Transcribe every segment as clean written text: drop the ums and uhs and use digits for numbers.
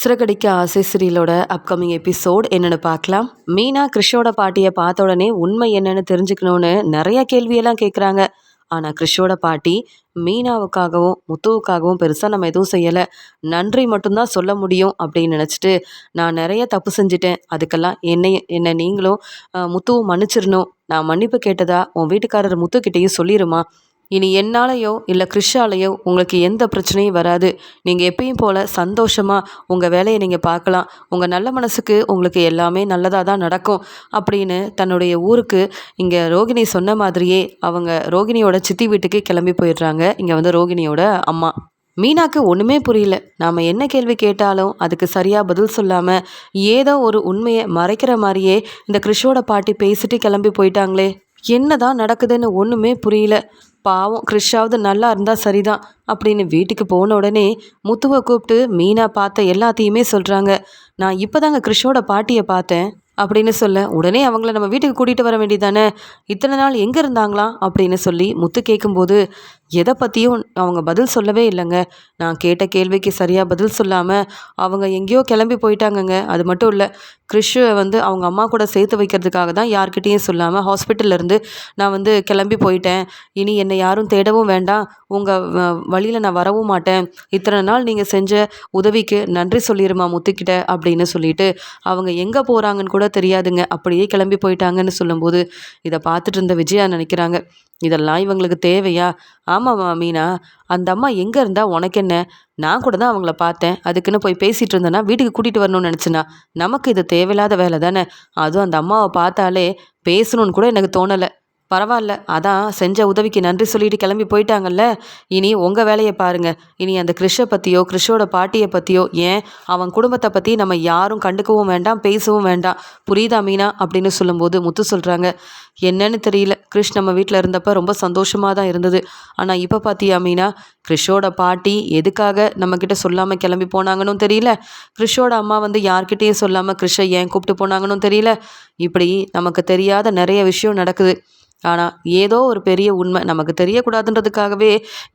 சிறகடிக்க ஆசை சீரியலோட upcoming episode என்னன்னு பார்க்கலாம். மீனா கிறிஷோட பாட்டியை பார்த்த உடனே உண்மை என்னன்னு தெரிஞ்சுக்கணும்னு நிறைய கேள்வியெல்லாம் கேட்குறாங்க. ஆனால் கிறிஷோட பாட்டி மீனாவுக்காகவும் முத்துவுக்காகவும் பெருசாக நம்ம எதுவும் செய்யலை, நன்றி மட்டும்தான் சொல்ல முடியும் அப்படின்னு நினச்சிட்டு, நான் நிறைய தப்பு செஞ்சிட்டேன், அதுக்கெல்லாம் என்னை நீங்களும் முத்துவும் மன்னிச்சிடணும், நான் மன்னிப்பு கேட்டதா உன் வீட்டுக்காரர் முத்துக்கிட்டேயும் சொல்லிடுமா, இனி என்னாலேயோ இல்லை கிறிஷாலேயோ உங்களுக்கு எந்த பிரச்சனையும் வராது, நீங்கள் எப்பயும் போல் சந்தோஷமாக உங்கள் வேலையை நீங்கள் பார்க்கலாம், உங்கள் நல்ல மனசுக்கு உங்களுக்கு எல்லாமே நல்லதாக தான் நடக்கும் அப்படின்னு தன்னுடைய ஊருக்கு இங்கே ரோகிணி சொன்ன மாதிரியே அவங்க ரோகிணியோட சித்தி வீட்டுக்கு கிளம்பி போயிடுறாங்க. இங்கே வந்து ரோகிணியோட அம்மா. மீனாக்கு ஒன்றுமே புரியல. நாம் என்ன கேள்வி கேட்டாலும் அதுக்கு சரியாக பதில் சொல்லாமல் ஏதோ ஒரு உண்மையை மறைக்கிற மாதிரியே இந்த கிறிஷோட பாட்டி பேசிட்டு கிளம்பி போயிட்டாங்களே, என்னதான் நடக்குதுன்னு ஒன்றுமே புரியல. பாவம் கிறிஷாவது நல்லா இருந்தால் சரிதான் அப்படின்னு வீட்டுக்கு போன உடனே முத்துவை கூப்பிட்டு மீனா பார்த்த எல்லாத்தையுமே சொல்கிறாங்க. நான் இப்போ தாங்க கிறிஷோட பாட்டியை பார்த்தேன் அப்படின்னு சொல்ல, உடனே அவங்கள நம்ம வீட்டுக்கு கூட்டிகிட்டு வர வேண்டியதானே, இத்தனை நாள் எங்கே இருந்தாங்களாம் அப்படின்னு சொல்லி முத்து கேட்கும்போது எதை பற்றியும் அவங்க பதில் சொல்லவே இல்லைங்க. நான் கேட்ட கேள்விக்கு சரியாக பதில் சொல்லாமல் அவங்க எங்கேயோ கிளம்பி போயிட்டாங்கங்க. அது மட்டும் இல்லை, கிறிஷுவை வந்து அவங்க அம்மா கூட சேர்த்து வைக்கிறதுக்காக தான் யார்கிட்டேயும் சொல்லாமல் ஹாஸ்பிட்டல்லேருந்து நான் வந்து கிளம்பி போயிட்டேன், இனி என்னை யாரும் தேடவும் வேண்டாம், உங்கள் வழியில் நான் வரவும் மாட்டேன், இத்தனை நாள் நீங்கள் செஞ்ச உதவிக்கு நன்றி சொல்லிடுமா முத்துக்கிட்ட அப்படின்னு சொல்லிட்டு அவங்க எங்கே போகிறாங்கன்னு கூட தெரியாதுங்க, அப்படியே கிளம்பி போயிட்டாங்கன்னு சொல்லும்போது இதை பார்த்துட்டு இருந்த விஜயா நினைக்கிறாங்க, இதெல்லாம் இவங்களுக்கு தேவையா? ஆமாம்மா மீனா, அந்த அம்மா எங்கே இருந்தா உனக்கு என்ன, நான் கூட தான் அவங்கள பார்த்தேன், அதுக்குன்னு போய் பேசிகிட்டு இருந்தேன்னா வீட்டுக்கு கூட்டிகிட்டு வரணும்னு நினச்சினா, நமக்கு இது தேவையில்லாத வேலை தானே, அதுவும் அந்த அம்மாவை பார்த்தாலே பேசணும்னு கூட எனக்கு தோணலை, பரவாயில்ல, அதான் செஞ்ச உதவிக்கு நன்றி சொல்லிட்டு கிளம்பி போயிட்டாங்கல்ல, இனி உங்கள் வேலையை பாருங்கள், இனி அந்த கிறிஷை பற்றியோ கிறிஷோட பாட்டியை பற்றியோ ஏன் அவன் குடும்பத்தை பற்றி நம்ம யாரும் கண்டுக்கவும் வேண்டாம், பேசவும் வேண்டாம், புரியுதா மீனா அப்படின்னு சொல்லும்போது முத்து சொல்கிறாங்க, என்னன்னு தெரியல, கிறிஷ் நம்ம வீட்டில் இருந்தப்போ ரொம்ப சந்தோஷமாக தான் இருந்தது, ஆனால் இப்போ பார்த்தியா மீனா, கிறிஷோட பாட்டி எதுக்காக நம்மக்கிட்ட சொல்லாமல் கிளம்பி போனாங்கன்னு தெரியல, கிறிஷோட அம்மா வந்து யார்கிட்டையும் சொல்லாமல் கிறிஷை ஏன் கூப்பிட்டு போனாங்கன்னு தெரியல, இப்படி நமக்கு தெரியாத நிறைய விஷயம் நடக்குது, ஆனால் ஏதோ ஒரு பெரிய உண்மை நமக்கு தெரியக்கூடாதுன்றதுக்காகவே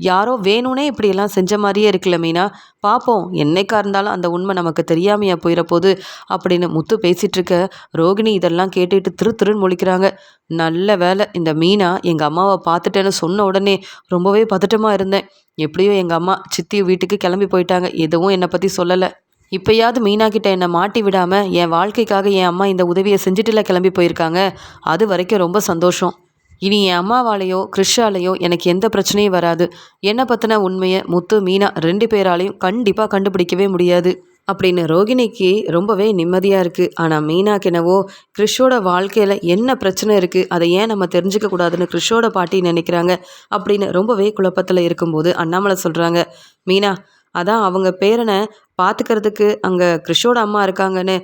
யாரோ வேணும்னே இப்படியெல்லாம் செஞ்ச மாதிரியே இருக்குல்ல மீனா, பார்ப்போம் என்னைக்கா இருந்தாலும் அந்த உண்மை நமக்கு தெரியாமையா போயிட போகுது அப்படின்னு முத்து பேசிகிட்டு இருக்க ரோகிணி இதெல்லாம் கேட்டுட்டு திருன்னு முழிக்கிறாங்க. நல்ல வேலை இந்த மீனா எங்கள் அம்மாவை பார்த்துட்டேன்னு சொன்ன உடனே ரொம்பவே பதட்டமாக இருந்தேன், எப்படியோ எங்கள் அம்மா சித்தி வீட்டுக்கு கிளம்பி போயிட்டாங்க, எதுவும் என்னை பற்றி சொல்லலை, இப்போயாவது மீனா கிட்ட என்னை மாட்டி விடாமல் என் வாழ்க்கைக்காக என் அம்மா இந்த உதவியை செஞ்சுட்டுல கிளம்பி போயிருக்காங்க, அது வரைக்கும் ரொம்ப சந்தோஷம், இனி என் அம்மாவாலேயோ கிறிஷாலேயோ எனக்கு எந்த பிரச்சனையும் வராது, என்னை பற்றின உண்மையை முத்து மீனா 2 பேராலையும் கண்டிப்பாக கண்டுபிடிக்கவே முடியாது அப்படின்னு ரோகிணிக்கு ரொம்பவே நிம்மதியாக இருக்குது. ஆனால் மீனாக்கு என்னவோ கிறிஷோட வாழ்க்கையில் என்ன பிரச்சனை இருக்குது, அதை ஏன் நம்ம தெரிஞ்சுக்க கூடாதுன்னு கிறிஷோட பாட்டி நினைக்கிறாங்க அப்படின்னு ரொம்பவே குழப்பத்தில் இருக்கும்போது அண்ணாமலை சொல்கிறாங்க, மீனா அதான் அவங்க பேரனை பார்த்துக்கிறதுக்கு அங்கே கிறிஷோட அம்மா இருக்காங்கன்னு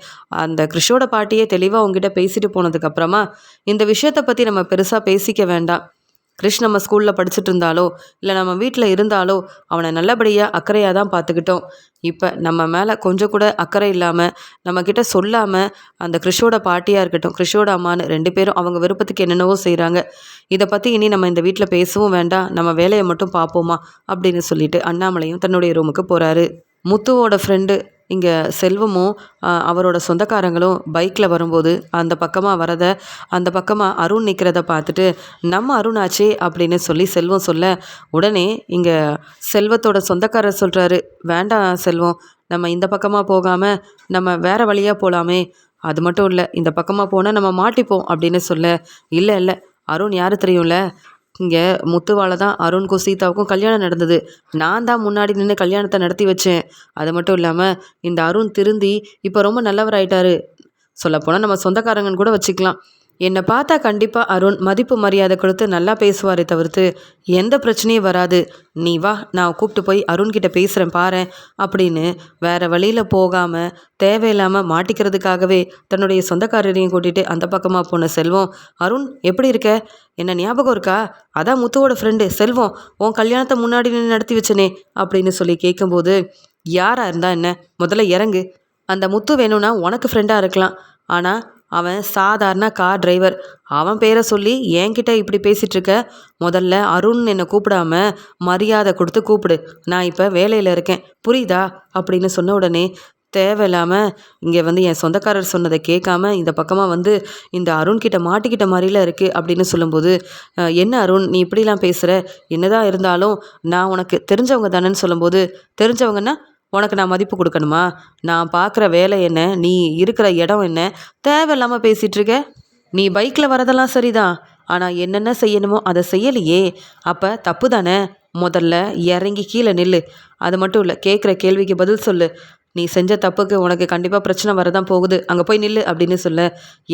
அந்த கிறிஷோட பாட்டியே தெளிவாக அவங்ககிட்ட பேசிட்டு போனதுக்கப்புறமா இந்த விஷயத்தை பற்றி நம்ம பெருசாக பேசிக்க வேண்டாம், கிறிஷ் நம்ம ஸ்கூலில் படிச்சுட்டு இருந்தாலோ இல்லை நம்ம வீட்டில் இருந்தாலோ அவனை நல்லபடியாக அக்கறையாக தான் பார்த்துக்கிட்டோம், இப்போ நம்ம மேலே கொஞ்சம் கூட அக்கறை இல்லாமல் நம்மக்கிட்ட சொல்லாமல் அந்த கிறிஷோட பாட்டியாக இருக்கட்டும் கிறிஷோட அம்மான்னு 2 பேரும் அவங்க விருப்பத்துக்கு என்னென்னவோ செய்கிறாங்க, இதை பற்றி இனி நம்ம இந்த வீட்டில் பேசவும் வேண்டாம், நம்ம வேலையை மட்டும் பார்ப்போமா அப்படின்னு சொல்லிட்டு அண்ணாமலையும் தன்னுடைய ரூமுக்கு போகிறாரு. முத்துவோட ஃப்ரெண்டு இங்கே செல்வமும் அவரோட சொந்தக்காரங்களும் பைக்கில் வரும்போது அந்த பக்கமாக வரதை அந்த பக்கமாக அருண் நிற்கிறத பார்த்துட்டு நம்ம அருணாச்சே அப்படின்னு சொல்லி செல்வம் சொல்ல, உடனே இங்கே செல்வத்தோட சொந்தக்காரர் சொல்கிறாரு, வேண்டாம் செல்வம், நம்ம இந்த பக்கமாக போகாமல் நம்ம வேறு வழியாக போகலாமே, அது மட்டும் இல்லை இந்த பக்கமாக போனால் நம்ம மாட்டிப்போம் அப்படின்னு சொல்ல, இல்லை அருண் யார் தெரியும்ல, இங்கே முத்துவால் தான் அருணுக்கும் சீதாவுக்கும் கல்யாணம் நடந்தது, நான் தான் முன்னாடி நின்று கல்யாணத்தை நடத்தி வச்சேன், அது மட்டும் இல்லாமல் இந்த அருண் திருந்தி இப்போ ரொம்ப நல்லவராயிட்டாரு, சொல்லப்போனால் நம்ம சொந்தக்காரங்கன்னு கூட வச்சுக்கலாம், என்னை பார்த்தா கண்டிப்பாக அருண் மதிப்பு மரியாதை கொடுத்து நல்லா பேசுவாரே தவிர்த்து எந்த பிரச்சனையும் வராது, நீ வா நான் கூப்பிட்டு போய் அருண்கிட்ட பேசுகிறேன் பாரேன் அப்படின்னு வேறு வழியில் போகாமல் தேவையில்லாமல் மாட்டிக்கிறதுக்காகவே தன்னுடைய சொந்தக்காரரையும் கூட்டிகிட்டு அந்த பக்கமாக போன செல்வம், அருண் எப்படி இருக்க, என்ன ஞாபகம் இருக்கா, அதான் முத்துவோட ஃப்ரெண்டு செல்வம், உன் கல்யாணத்தை முன்னாடி நின்று நடத்தி வச்சனே அப்படின்னு சொல்லி கேட்கும்போது, யாராக இருந்தா என்ன, முதல்ல இறங்கு, அந்த முத்து வேணும்னா உனக்கு ஃப்ரெண்டாக இருக்கலாம், ஆனால் அவன் சாதாரண கார் டிரைவர், அவன் பேரை சொல்லி என்கிட்ட இப்படி பேசிகிட்ருக்க, முதல்ல அருண் என்னை கூப்பிடாம மரியாதை கொடுத்து கூப்பிடு, நான் இப்போ வேலையில் இருக்கேன் புரியுதா அப்படின்னு சொன்ன உடனே தேவையில்லாமல் இங்கே வந்து என் சொந்தக்காரர் சொன்னதை கேட்காம இந்த பக்கமாக வந்து இந்த அருண் கிட்ட மாட்டிக்கிட்ட மாதிரிலாம் இருக்குது அப்படின்னு சொல்லும்போது, என்ன அருண் நீ இப்படிலாம் பேசுகிற? என்னதான் இருந்தாலும் நான் உனக்கு தெரிஞ்சவங்க தானேன்னு சொல்லும்போது, தெரிஞ்சவங்கன்னா உனக்கு நான் மதிப்பு கொடுக்கணுமா? நான் பார்க்குற வேலை என்ன? நீ இருக்கிற இடம் என்ன? தேவையில்லாமல் பேசிகிட்டு இருக்க. நீ பைக்கில் வரதெல்லாம் சரிதான். ஆனால் என்னென்ன செய்யணுமோ அதை செய்யலையே. அப்போ தப்பு தானே. முதல்ல இறங்கி கீழே நில்லு. அது மட்டும் இல்லை, கேட்குற கேள்விக்கு பதில் சொல்லு. நீ செஞ்ச தப்புக்கு உனக்கு கண்டிப்பாக பிரச்சனை வரதான் போகுது. அங்கே போய் நில்லு அப்படின்னு சொல்ல,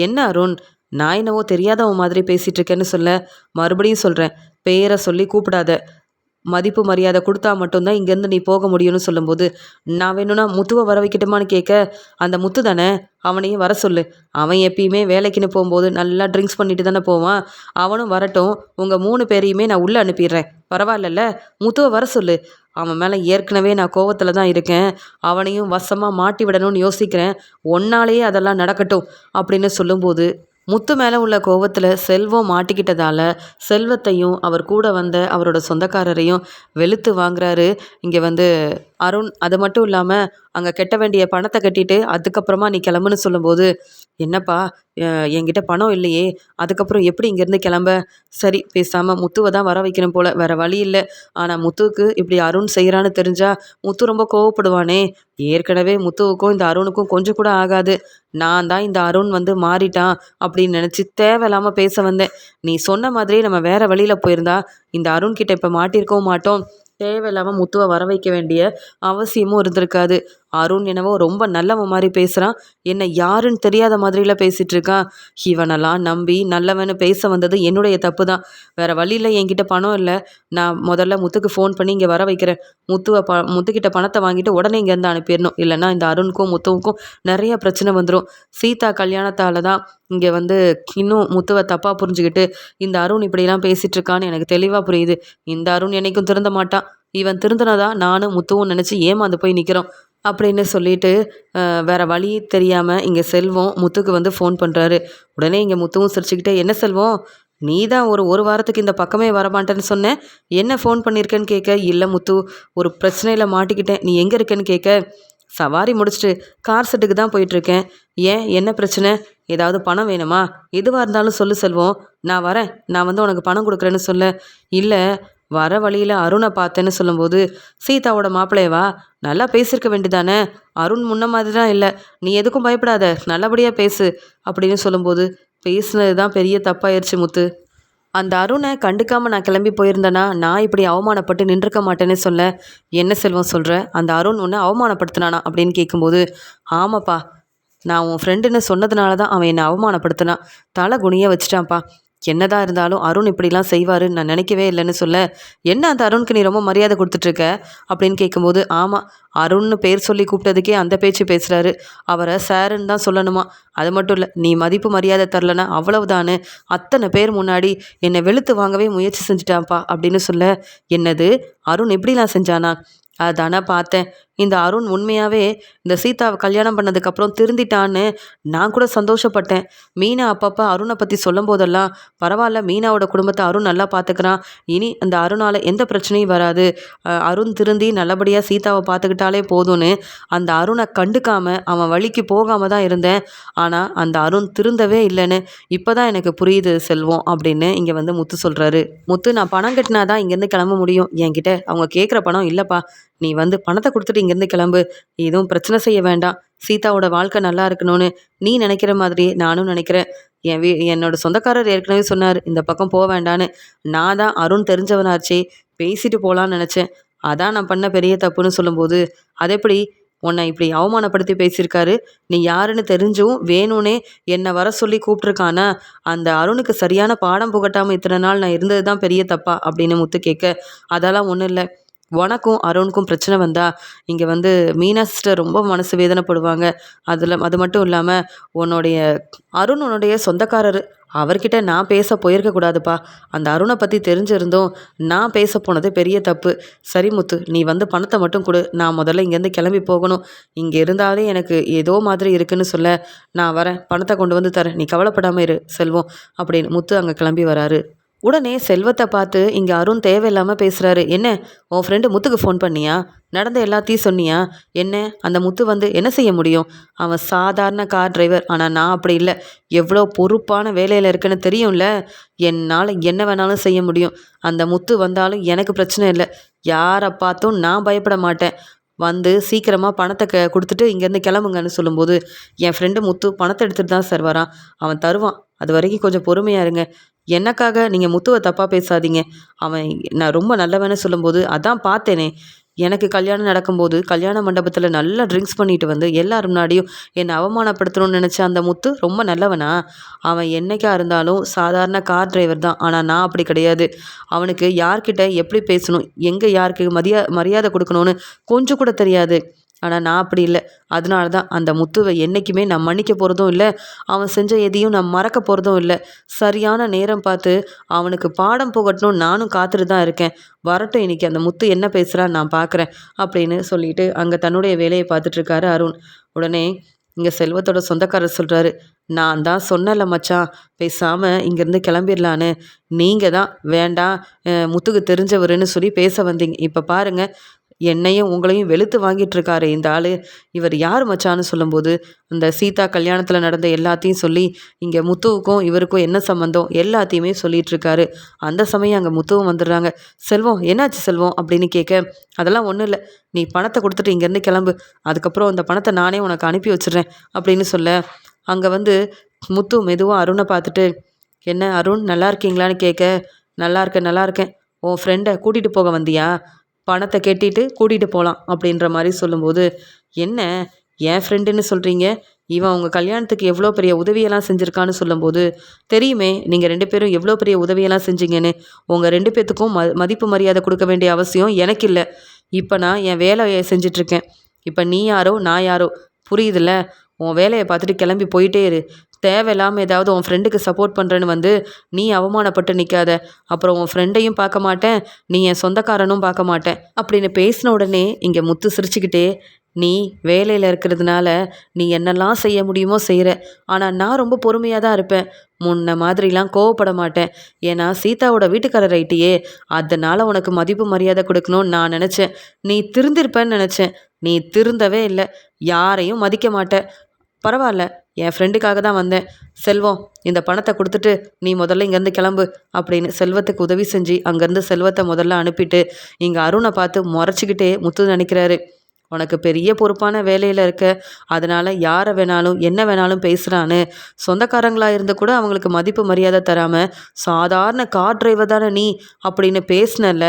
என்ன அருண் நான் என்னவோ தெரியாதவன் மாதிரி பேசிகிட்டு இருக்கேன்னு சொல்ல, மறுபடியும் சொல்கிறேன், பேரை சொல்லி கூப்பிடாத. மதிப்பு மரியாதை கொடுத்தா மட்டும்தான் இங்கேருந்து நீ போக முடியும்னு சொல்லும்போது, நான் வேணும்னா முத்துவை வர வைக்கட்டுமான்னு கேட்க, அந்த முத்து தானே அவனையும் வர சொல்லு. அவன் எப்பயுமே வேலைக்குன்னு போகும்போது நல்லா ட்ரிங்க்ஸ் பண்ணிட்டு தானே போவான். அவனும் வரட்டும். உங்கள் 3 பேரையுமே நான் உள்ளே அனுப்பிடுறேன். பரவாயில்லல்ல. முத்துவை வர சொல்லு. அவன் மேலே ஏற்கனவே நான் கோவத்தில் தான் இருக்கேன். அவனையும் வசமாக மாட்டி விடணும்னு யோசிக்கிறேன். ஒன்னாலேயே அதெல்லாம் நடக்கட்டும் அப்படின்னு சொல்லும்போது, முத்து மேலே உள்ள கோவத்தில் செல்வம் மாட்டிக்கிட்டதால செல்வத்தையும் அவர் கூட வந்த அவரோட சொந்தக்காரரையும் வெளுத்து வாங்குறாரு இங்கே வந்து அருண். அது மட்டும் இல்லாமல் அங்கே கட்ட வேண்டிய பணத்தை கட்டிட்டு அதுக்கப்புறமா நீ கிளம்புன்னு சொல்லும்போது, என்னப்பா என்கிட்ட பணம் இல்லையே, அதுக்கப்புறம் எப்படி இங்கேருந்து கிளம்ப? சரி பேசாமல் முத்துவை தான் வர வைக்கணும் போல், வேறு வழி இல்லை. ஆனால் முத்துவுக்கு இப்படி அருண் செய்கிறான்னு தெரிஞ்சா முத்து ரொம்ப கோவப்படுவானே. ஏற்கனவே முத்துவுக்கும் இந்த அருணுக்கும் கொஞ்சம் கூட ஆகாது. நான் தான் இந்த அருண் வந்து மாறிட்டான் அப்படின்னு நினச்சி தேவையில்லாமல் பேச வந்தேன். நீ சொன்ன மாதிரியே நம்ம வேறு வழியில் போயிருந்தா இந்த அருண் கிட்ட இப்போ மாட்டியிருக்கவும் மாட்டோம். தேவையில்லாமல் முத்துவை வர வைக்க வேண்டிய அவசியமும் இருந்திருக்காது. அருண் என்னவோ ரொம்ப நல்லவன் மாதிரி பேசுகிறான். என்ன யாருன்னு தெரியாத மாதிரிலாம் பேசிகிட்டு இருக்கான். இவனெல்லாம் நம்பி நல்லவன்னு பேச வந்தது என்னுடைய தப்பு தான். வேறு வழியில் என்கிட்ட பணம் இல்லை. நான் முதல்ல முத்துக்கு ஃபோன் பண்ணி இங்கே வர வைக்கிறேன். முத்துக்கிட்ட பணத்தை வாங்கிட்டு உடனே இங்கேருந்து அனுப்பிடணும். இல்லைன்னா இந்த அருணுக்கும் முத்துவுக்கும் நிறைய பிரச்சனை வந்துடும். சீதா கல்யாணத்தால் தான் இங்கே வந்து இன்னும் முத்துவை தப்பாக புரிஞ்சுக்கிட்டு இந்த அருண் இப்படிலாம் பேசிகிட்டு இருக்கான்னு எனக்கு தெளிவாக புரியுது. இந்த அருண் என்னைக்கும் திருந்த மாட்டான். இவன் திருந்தினதா நானும் முத்துவும் நினச்சி ஏமாந்து போய் நிற்கிறோம் அப்படின்னு சொல்லிட்டு வேற வழி தெரியாமல் இங்கே செல்வம் முத்துக்கு வந்து ஃபோன் பண்ணுறாரு. உடனே இங்கே முத்துவும் சிரிச்சுக்கிட்டே, என்ன செல்வம் நீ தான் ஒரு வாரத்துக்கு இந்த பக்கமே வரமாட்டேன்னு சொன்னேன், என்ன ஃபோன் பண்ணியிருக்கேன்னு கேட்க, இல்லை முத்து ஒரு பிரச்சனையில் மாட்டிக்கிட்டேன், நீ எங்கே இருக்கேன்னு கேட்க, சவாரி முடிச்சுட்டு கார் செட்டுக்கு தான் போயிட்டுருக்கேன். ஏன் என்ன பிரச்சனை? ஏதாவது பணம் வேணுமா? எதுவாக இருந்தாலும் சொல்லு செல்வம், நான் வரேன். நான் வந்து உனக்கு பணம் கொடுக்குறேன்னு சொல்ல, இல்லை வர வழியில் அருணை பார்த்தேன்னு சொல்லும்போது, சீதாவோட மாப்பிள்ளையவா? நல்லா பேசியிருக்க வேண்டியதானே. அருண் முன்ன மாதிரிலாம் இல்லை. நீ எதுக்கும் பயப்படாத, நல்லபடியாக பேசு அப்படின்னு சொல்லும்போது, பேசுனது தான் பெரிய தப்பாயிருச்சு முத்து. அந்த அருணை கண்டுக்காமல் நான் கிளம்பி போயிருந்தேன்னா நான் இப்படி அவமானப்பட்டு நின்றுக்க மாட்டேன்னு சொல்ல, என்ன செல்வம் சொல்கிற? அந்த அருண் உன்னை அவமானப்படுத்தினானா அப்படின்னு கேட்கும்போது, ஆமாப்பா, நான் உன் ஃப்ரெண்டுன்னு சொன்னதுனால தான் அவன் என்னை அவமானப்படுத்தினான். தலை குனிய வச்சுட்டான்ப்பா. என்னதான் இருந்தாலும் அருண் இப்படிலாம் செய்வாருன்னு நான் நினைக்கவே இல்லைன்னு சொல்ல, என்ன அந்த அருணுக்கு நீ ரொம்ப மரியாதை கொடுத்துட்ருக்க அப்படின்னு கேட்கும்போது, ஆமாம் அருண்னு பேர் சொல்லி கூப்பிட்டதுக்கே அந்த பேச்சு பேசுகிறாரு. அவரை சாருன்னு தான் சொல்லணுமா. அது மட்டும் இல்லை, நீ மதிப்பு மரியாதை தரலனா அவ்வளவுதானு அத்தனை பேர் முன்னாடி என்னை வெளுத்து வாங்கவே முயற்சி செஞ்சுட்டான்ப்பா அப்படின்னு சொல்ல, என்னது அருண் இப்படிலாம் செஞ்சானா? அதானே பார்த்தேன். இந்த அருண் உண்மையாகவே இந்த சீதாவை கல்யாணம் பண்ணதுக்கப்புறம் திருந்திட்டான்னு நான் கூட சந்தோஷப்பட்டேன். மீனா அப்பப்போ அருணை பற்றி சொல்லும் போதெல்லாம், பரவாயில்ல மீனாவோட குடும்பத்தை அருண் நல்லா பார்த்துக்கிறான், இனி அந்த அருணால் எந்த பிரச்சனையும் வராது, அருண் திருந்தி நல்லபடியாக சீதாவை பார்த்துக்கிட்டாலே போதும்னு அந்த அருணை கண்டுக்காமல் அவன் வழிக்கு போகாமல் தான் இருந்தேன். ஆனால் அந்த அருண் திருந்தவே இல்லைன்னு இப்போ தான் எனக்கு புரியுது செல்வம் அப்படின்னு இங்கே வந்து முத்து சொல்கிறாரு. முத்து, நான் பணம் கட்டினா தான் இங்கேருந்து கிளம்ப முடியும். என்கிட்ட அவங்க கேட்குற பணம் இல்லைப்பா. நீ வந்து பணத்தை கொடுத்துட்டு இங்கேருந்து கிளம்பு. எதுவும் பிரச்சனை செய்ய வேண்டாம். சீதாவோட வாழ்க்கை நல்லா இருக்கணும்னு நீ நினைக்கிற மாதிரியே நானும் நினைக்கிறேன். என்னோட சொந்தக்காரர் ஏற்கனவே சொன்னார் இந்த பக்கம் போக வேண்டான்னு. நான் தான் அருண் தெரிஞ்சவனாச்சே, பேசிட்டு போகலான்னு நினச்சேன். அதான் நான் பண்ண பெரிய தப்புன்னு சொல்லும்போது, அதெப்படி உன்னை இப்படி அவமானப்படுத்தி பேசியிருக்காரு? நீ யாருன்னு தெரிஞ்சும் வேணும்னே என்னை வர சொல்லி கூப்பிட்ருக்கானா? அந்த அருணுக்கு சரியான பாடம் புகட்டாமல் இத்தனை நாள் நான் இருந்தது தான் பெரிய தப்பா அப்படின்னு முத்து கேட்க, அதெல்லாம் ஒன்றும் இல்லை. உனக்கும் அருணுக்கும் பிரச்சனை வந்தா இங்கே வந்து மீனா சிஸ்டர் ரொம்ப மனசு வேதனைப்படுவாங்க. அது மட்டும் இல்லாமல் அருண் உன்னுடைய சொந்தக்காரர். அவர்கிட்ட நான் பேச போயிருக்கக்கூடாதுப்பா. அந்த அருணை பற்றி தெரிஞ்சிருந்தோம் நான் பேச போனது பெரிய தப்பு. சரி முத்து, நீ வந்து பணத்தை மட்டும் கொடு. நான் முதல்ல இங்கேருந்து கிளம்பி போகணும். இங்கே இருந்தாலே எனக்கு ஏதோ மாதிரி இருக்குன்னு சொல்ல, நான் வரேன், பணத்தை கொண்டு வந்து தரேன், நீ கவலைப்படாமல் இரு செல்வம் அப்படின்னு முத்து அங்கே கிளம்பி வராரு. உடனே செல்வத்தை பார்த்து இங்கே அருண் தேவையில்லாமல் பேசுகிறாரு. என்ன, உன் ஃப்ரெண்டு முத்துக்கு ஃபோன் பண்ணியா? நடந்த எல்லாத்தையும் சொன்னியா? என்ன, அந்த முத்து வந்து என்ன செய்ய முடியும்? அவன் சாதாரண கார் டிரைவர். ஆனால் நான் அப்படி இல்லை. எவ்வளோ பொறுப்பான வேலையில் இருக்குன்னு தெரியும்ல. என்னால் என்ன வேணாலும் செய்ய முடியும். அந்த முத்து வந்தாலும் எனக்கு பிரச்சனை இல்லை. யாரை பார்த்தும் நான் பயப்பட மாட்டேன். வந்து சீக்கிரமாக பணத்தை கொடுத்துட்டு இங்கேருந்து கிளம்புங்கன்னு சொல்லும்போது, என் ஃப்ரெண்டு முத்து பணத்தை எடுத்துகிட்டு தான் சார் வரான். அவன் தருவான். அது வரைக்கும் கொஞ்சம் பொறுமையாக இருங்க. எனக்காக நீங்கள் முத்துவை தப்பாக பேசாதீங்க. அவன் நான் ரொம்ப நல்லவன்னு சொல்லும்போது, அதான் பார்த்தேனே. எனக்கு கல்யாணம் நடக்கும்போது கல்யாண மண்டபத்தில் நல்லா ட்ரிங்க்ஸ் பண்ணிட்டு வந்து எல்லார் முன்னாடியும் என்னை அவமானப்படுத்தணும்னு நினச்ச அந்த முத்து ரொம்ப நல்லவனா? அவன் என்னைக்கா இருந்தாலும் சாதாரண கார் டிரைவர் தான். ஆனால் நான் அப்படி கிடையாது. அவனுக்கு யார்கிட்ட எப்படி பேசணும், எங்கே யாருக்கு மரியாதை கொடுக்கணும்னு கொஞ்சம் கூட தெரியாது. ஆனால் நான் அப்படி இல்லை. அதனால தான் அந்த முத்துவை என்றைக்குமே நான் மன்னிக்க போகிறதும் இல்லை. அவன் செஞ்ச எதையும் நான் மறக்க போகிறதும் இல்லை. சரியான நேரம் பார்த்து அவனுக்கு பாடம் புகட்டணும் நானும் காத்துட்டு தான் இருக்கேன். வரட்டும், இன்னைக்கு அந்த முத்து என்ன பேசுகிறான்னு நான் பார்க்குறேன் அப்படின்னு சொல்லிட்டு அங்கே தன்னுடைய வேலையை பார்த்துட்ருக்காரு அருண். உடனே இங்கே செல்வத்தோட சொந்தக்காரர் சொல்கிறாரு, நான் தான் சொன்னல மச்சான், பேசாமல் இங்கேருந்து கிளம்பிடலான்னு. நீங்கள் தான் வேண்டாம், முத்துக்கு தெரிஞ்சவருன்னு சொல்லி பேச வந்தீங்க. இப்போ பாருங்கள், என்னையும் உங்களையும் வெளுத்து வாங்கிட்டு இருக்காரு இந்த ஆள். இவர் யார் மச்சான்னு சொல்லும்போது, இந்த சீதா கல்யாணத்தில் நடந்த எல்லாத்தையும் சொல்லி இங்கே முத்துவுக்கும் இவருக்கும் என்ன சம்மந்தம் எல்லாத்தையுமே சொல்லிட்டு இருக்காரு. அந்த சமயம் அங்கே முத்துவும் வந்துடுறாங்க. செல்வம், என்னாச்சு செல்வம் அப்படின்னு கேட்க, அதெல்லாம் ஒன்றும் இல்லை, நீ பணத்தை கொடுத்துட்டு இங்கேருந்து கிளம்பு, அதுக்கப்புறம் அந்த பணத்தை நானே உனக்கு அனுப்பி வச்சிடுறேன் அப்படின்னு சொல்ல, அங்கே வந்து முத்து மெதுவாக அருணை பார்த்துட்டு, என்ன அருண் நல்லா இருக்கீங்களான்னு கேட்க, நல்லா இருக்கேன் நல்லா இருக்கேன். உன் ஃப்ரெண்டை கூட்டிகிட்டு போக வந்தியா? பணத்தை கட்டிட்டு கூட்டிகிட்டு போகலாம் அப்படின்ற மாதிரி சொல்லும்போது, என்ன என் ஃப்ரெண்டுன்னு சொல்கிறீங்க? இவன் உங்கள் கல்யாணத்துக்கு எவ்வளோ பெரிய உதவியெல்லாம் செஞ்சுருக்கான்னு சொல்லும்போது, தெரியுமே நீங்கள் 2 பேரும் எவ்வளோ பெரிய உதவியெல்லாம் செஞ்சீங்கன்னு. உங்கள் 2 பேர்த்துக்கும் மதிப்பு மரியாதை கொடுக்க வேண்டிய அவசியம் எனக்கு இல்லை. இப்போ நான் என் வேலையை செஞ்சிட்ருக்கேன். இப்போ நீ யாரோ நான் யாரோ புரியுதுல்ல? உன் வேலையை பார்த்துட்டு கிளம்பி போயிட்டே இரு. தேவையில்லாமல் ஏதாவது உன் ஃப்ரெண்டுக்கு சப்போர்ட் பண்ணுறேன்னு வந்து நீ அவமானப்பட்டு நிற்காத. அப்புறம் உன் ஃப்ரெண்டையும் பார்க்க மாட்டேன், நீ என் சொந்தக்காரனும் பார்க்க மாட்டேன் அப்படின்னு பேசின உடனே இங்கே முத்து சிரிச்சுக்கிட்டே, நீ வேலையில் இருக்கிறதுனால நீ என்னெல்லாம் செய்ய முடியுமோ செய்கிற. ஆனால் நான் ரொம்ப பொறுமையாக தான் இருப்பேன். முன்ன மாதிரிலாம் கோவப்பட மாட்டேன். ஏன்னா சீதாவோட வீட்டுக்காரர் ஆயிட்டியே, அதனால் உனக்கு மதிப்பு மரியாதை கொடுக்கணும்னு நான் நினச்சேன். நீ திருந்திருப்பேன்னு நினச்சேன். நீ திருந்தவே இல்லை. யாரையும் மதிக்க மாட்டேன். பரவாயில்ல, என் ஃப்ரெண்டுக்காக தான் வந்தேன். செல்வம், இந்த பணத்தை கொடுத்துட்டு நீ முதல்ல இங்கேருந்து கிளம்பு அப்படின்னு செல்வத்துக்கு உதவி செஞ்சு அங்கேருந்து செல்வத்தை முதல்ல அனுப்பிட்டு இங்கே அருணை பார்த்து முறைச்சிக்கிட்டே முத்து நினைக்கிறாரு, உனக்கு பெரிய பொறுப்பான வேலையில் இருக்க, அதனால் யாரை வேணாலும் என்ன வேணாலும் பேசுகிறான்னு. சொந்தக்காரங்களாக இருந்து கூட அவங்களுக்கு மதிப்பு மரியாதை தராமல் சாதாரண கார் டிரைவர் தானே நீ அப்படின்னு பேசினல,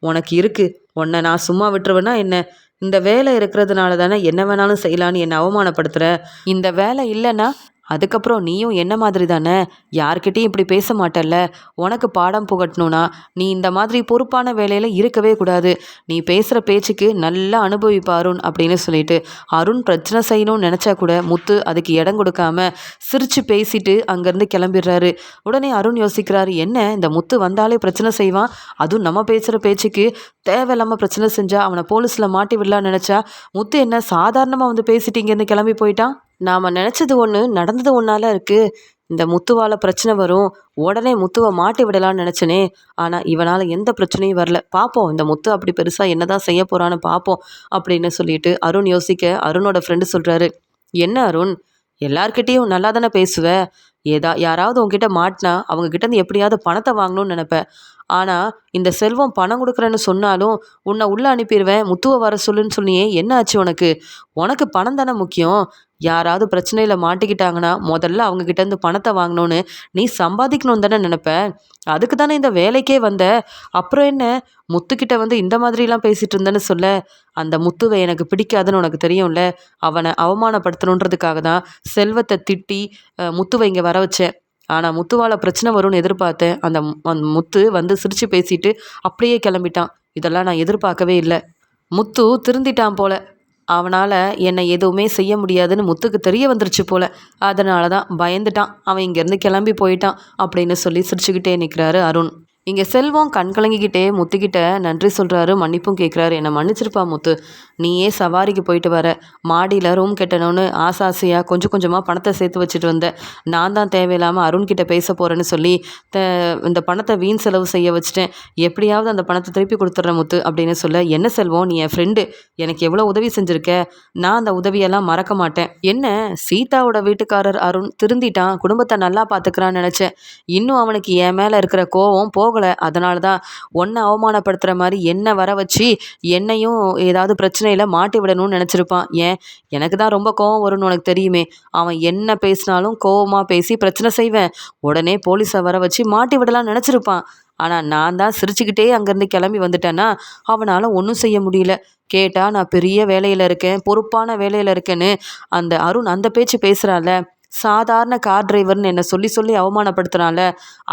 உனக்கு இருக்குது. உன்னை நான் சும்மா விட்டுருவேன்னா என்ன? இந்த வேலை இருக்கிறதுனால தானே என்ன வேணாலும் செய்யலான்னு என்னை அவமானப்படுத்துகிற. இந்த வேலை இல்லைன்னா அதுக்கப்புறம் நீயும் என்ன மாதிரி தானே, யார்கிட்டையும் இப்படி பேச மாட்டல்ல. உனக்கு பாடம் புகட்டணும்னா நீ இந்த மாதிரி பொறுப்பான வேலையில் இருக்கவே கூடாது. நீ பேசுகிற பேச்சுக்கு நல்லா அனுபவிப்ப அருண் அப்படின்னு சொல்லிட்டு அருண் பிரச்சனை செய்யணும்னு நினச்சா கூட முத்து அதுக்கு இடம் கொடுக்காம சிரித்து பேசிட்டு அங்கேருந்து கிளம்பிடுறாரு. உடனே அருண் யோசிக்கிறாரு, என்ன இந்த முத்து வந்தாலே பிரச்சனை செய்வான், அதுவும் நம்ம பேசுகிற பேச்சுக்கு தேவையில்லாமல் பிரச்சனை செஞ்சால் அவனை போலீஸில் மாட்டி விடலான்னு நினச்சா முத்து என்ன சாதாரணமாக வந்து பேசிட்டு இங்கேருந்து கிளம்பி போயிட்டான். நாம் நினச்சது ஒன்று நடந்தது ஒன்றால இருக்குது. இந்த முத்துவால் பிரச்சனை வரும், உடனே முத்துவை மாட்டி விடலான்னு நினச்சனே. ஆனால் இவனால் எந்த பிரச்சனையும் வரல. பார்ப்போம் இந்த முத்து அப்படி பெருசாக என்ன தான் செய்ய போகிறான்னு பார்ப்போம் அப்படின்னு சொல்லிட்டு அருண் யோசிக்க, அருணோட ஃப்ரெண்டு சொல்கிறாரு, என்ன அருண், எல்லார்கிட்டேயும் நல்லா தானே பேசுவ. யாராவது உங்ககிட்ட மாட்டினா அவங்கக்கிட்டேருந்து எப்படியாவது பணத்தை வாங்கணும்னு நினப்பேன். ஆனால் இந்த செல்வம் பணம் கொடுக்குறேன்னு சொன்னாலும் உன்னை உள்ளே அனுப்பிடுவேன், முத்துவை வர சொல்லுன்னு சொன்னியே, என்ன ஆச்சு உனக்கு? உனக்கு பணம் தானே முக்கியம். யாராவது பிரச்சனையில் மாட்டிக்கிட்டாங்கன்னா முதல்ல அவங்கக்கிட்டேருந்து பணத்தை வாங்கணும்னு நீ சம்பாதிக்கணும் தானே நினப்ப. அதுக்கு தானே இந்த வேலைக்கே வந்த. அப்புறம் என்ன முத்துக்கிட்ட வந்து இந்த மாதிரிலாம் பேசிகிட்டு இருந்தேன்னு சொல்ல. அந்த முத்துவை எனக்கு பிடிக்காதுன்னு உனக்கு தெரியும்ல. அவனை அவமானப்படுத்தணுன்றதுக்காக தான் செல்வத்தை திட்டி முத்துவை இங்கே வர வச்சேன். ஆனால் முத்துவால் பிரச்சனை வரும்னு எதிர்பார்த்தேன். அந்த முத்து வந்து சிரித்து பேசிட்டு அப்படியே கிளம்பிட்டான். இதெல்லாம் நான் எதிர்பார்க்கவே இல்லை. முத்து திருந்திட்டான் போல. அவனால் என்னை எதுவுமே செய்ய முடியாதுன்னு முத்துக்கு தெரிய வந்துருச்சு போல. அதனால தான் பயந்துட்டான். அவன் இங்கேருந்து கிளம்பி போயிட்டான் அப்படின்னு சொல்லி சிரிச்சுக்கிட்டே நிற்கிறாரு அருண். இங்கே செல்வம் கண் கலங்கிக்கிட்டே முத்துக்கிட்ட நன்றி சொல்கிறாரு, மன்னிப்பும் கேட்குறாரு. என்னை மன்னிச்சிருப்பா முத்து, நீயே சவாரிக்கு போயிட்டு வர, மாடியில் ரூம் கட்டணும்னு ஆசையாக கொஞ்சம் கொஞ்சமாக பணத்தை சேர்த்து வச்சுட்டு வந்தேன். நான் தான் தேவையில்லாமல் அருண்கிட்ட பேச போகிறேன்னு சொல்லி த இந்த பணத்தை வீண் செலவு செய்ய வச்சுட்டேன். எப்படியாவது அந்த பணத்தை திருப்பி கொடுத்துட்றேன் முத்து அப்படின்னு சொல்ல, என்ன செல்வம் நீ என் ஃப்ரெண்டு, எனக்கு எவ்வளோ உதவி செஞ்சுருக்க, நான் அந்த உதவியெல்லாம் மறக்க மாட்டேன். என்ன சீதாவோட வீட்டுக்காரர் அருண் திருந்திட்டான், குடும்பத்தை நல்லா பார்த்துக்கிறான்னு நினச்சேன். இன்னும் அவனுக்கு என் மேலே இருக்கிற கோவம் போகலை. அதனால தான் உன்னை அவமானப்படுத்துகிற மாதிரி என்னை வர வச்சு என்னையும் ஏதாவது பிரச்சனையில் மாட்டி விடணும்னு நினச்சிருப்பான். ஏன் எனக்கு தான் ரொம்ப கோவம் வரும்னு உனக்கு தெரியுமே. அவன் என்ன பேசினாலும் கோவமாக பேசி பிரச்சனை செய்வேன், உடனே போலீஸை வர வச்சு மாட்டி விடலாம்னு நினச்சிருப்பான். ஆனால் நான் தான் சிரிச்சுக்கிட்டே அங்கேருந்து கிளம்பி வந்துட்டேன்னா அவனால் ஒன்றும் செய்ய முடியல. கேட்டால் நான் பெரிய வேலையில் இருக்கேன், பொறுப்பான வேலையில் இருக்கேன்னு அந்த அருண் அந்த பேச்சு பேசுகிறான்ல, சாதாரண கார் டிரைவர்னு என்னை சொல்லி சொல்லி அவமானப்படுத்துகிறான்ல,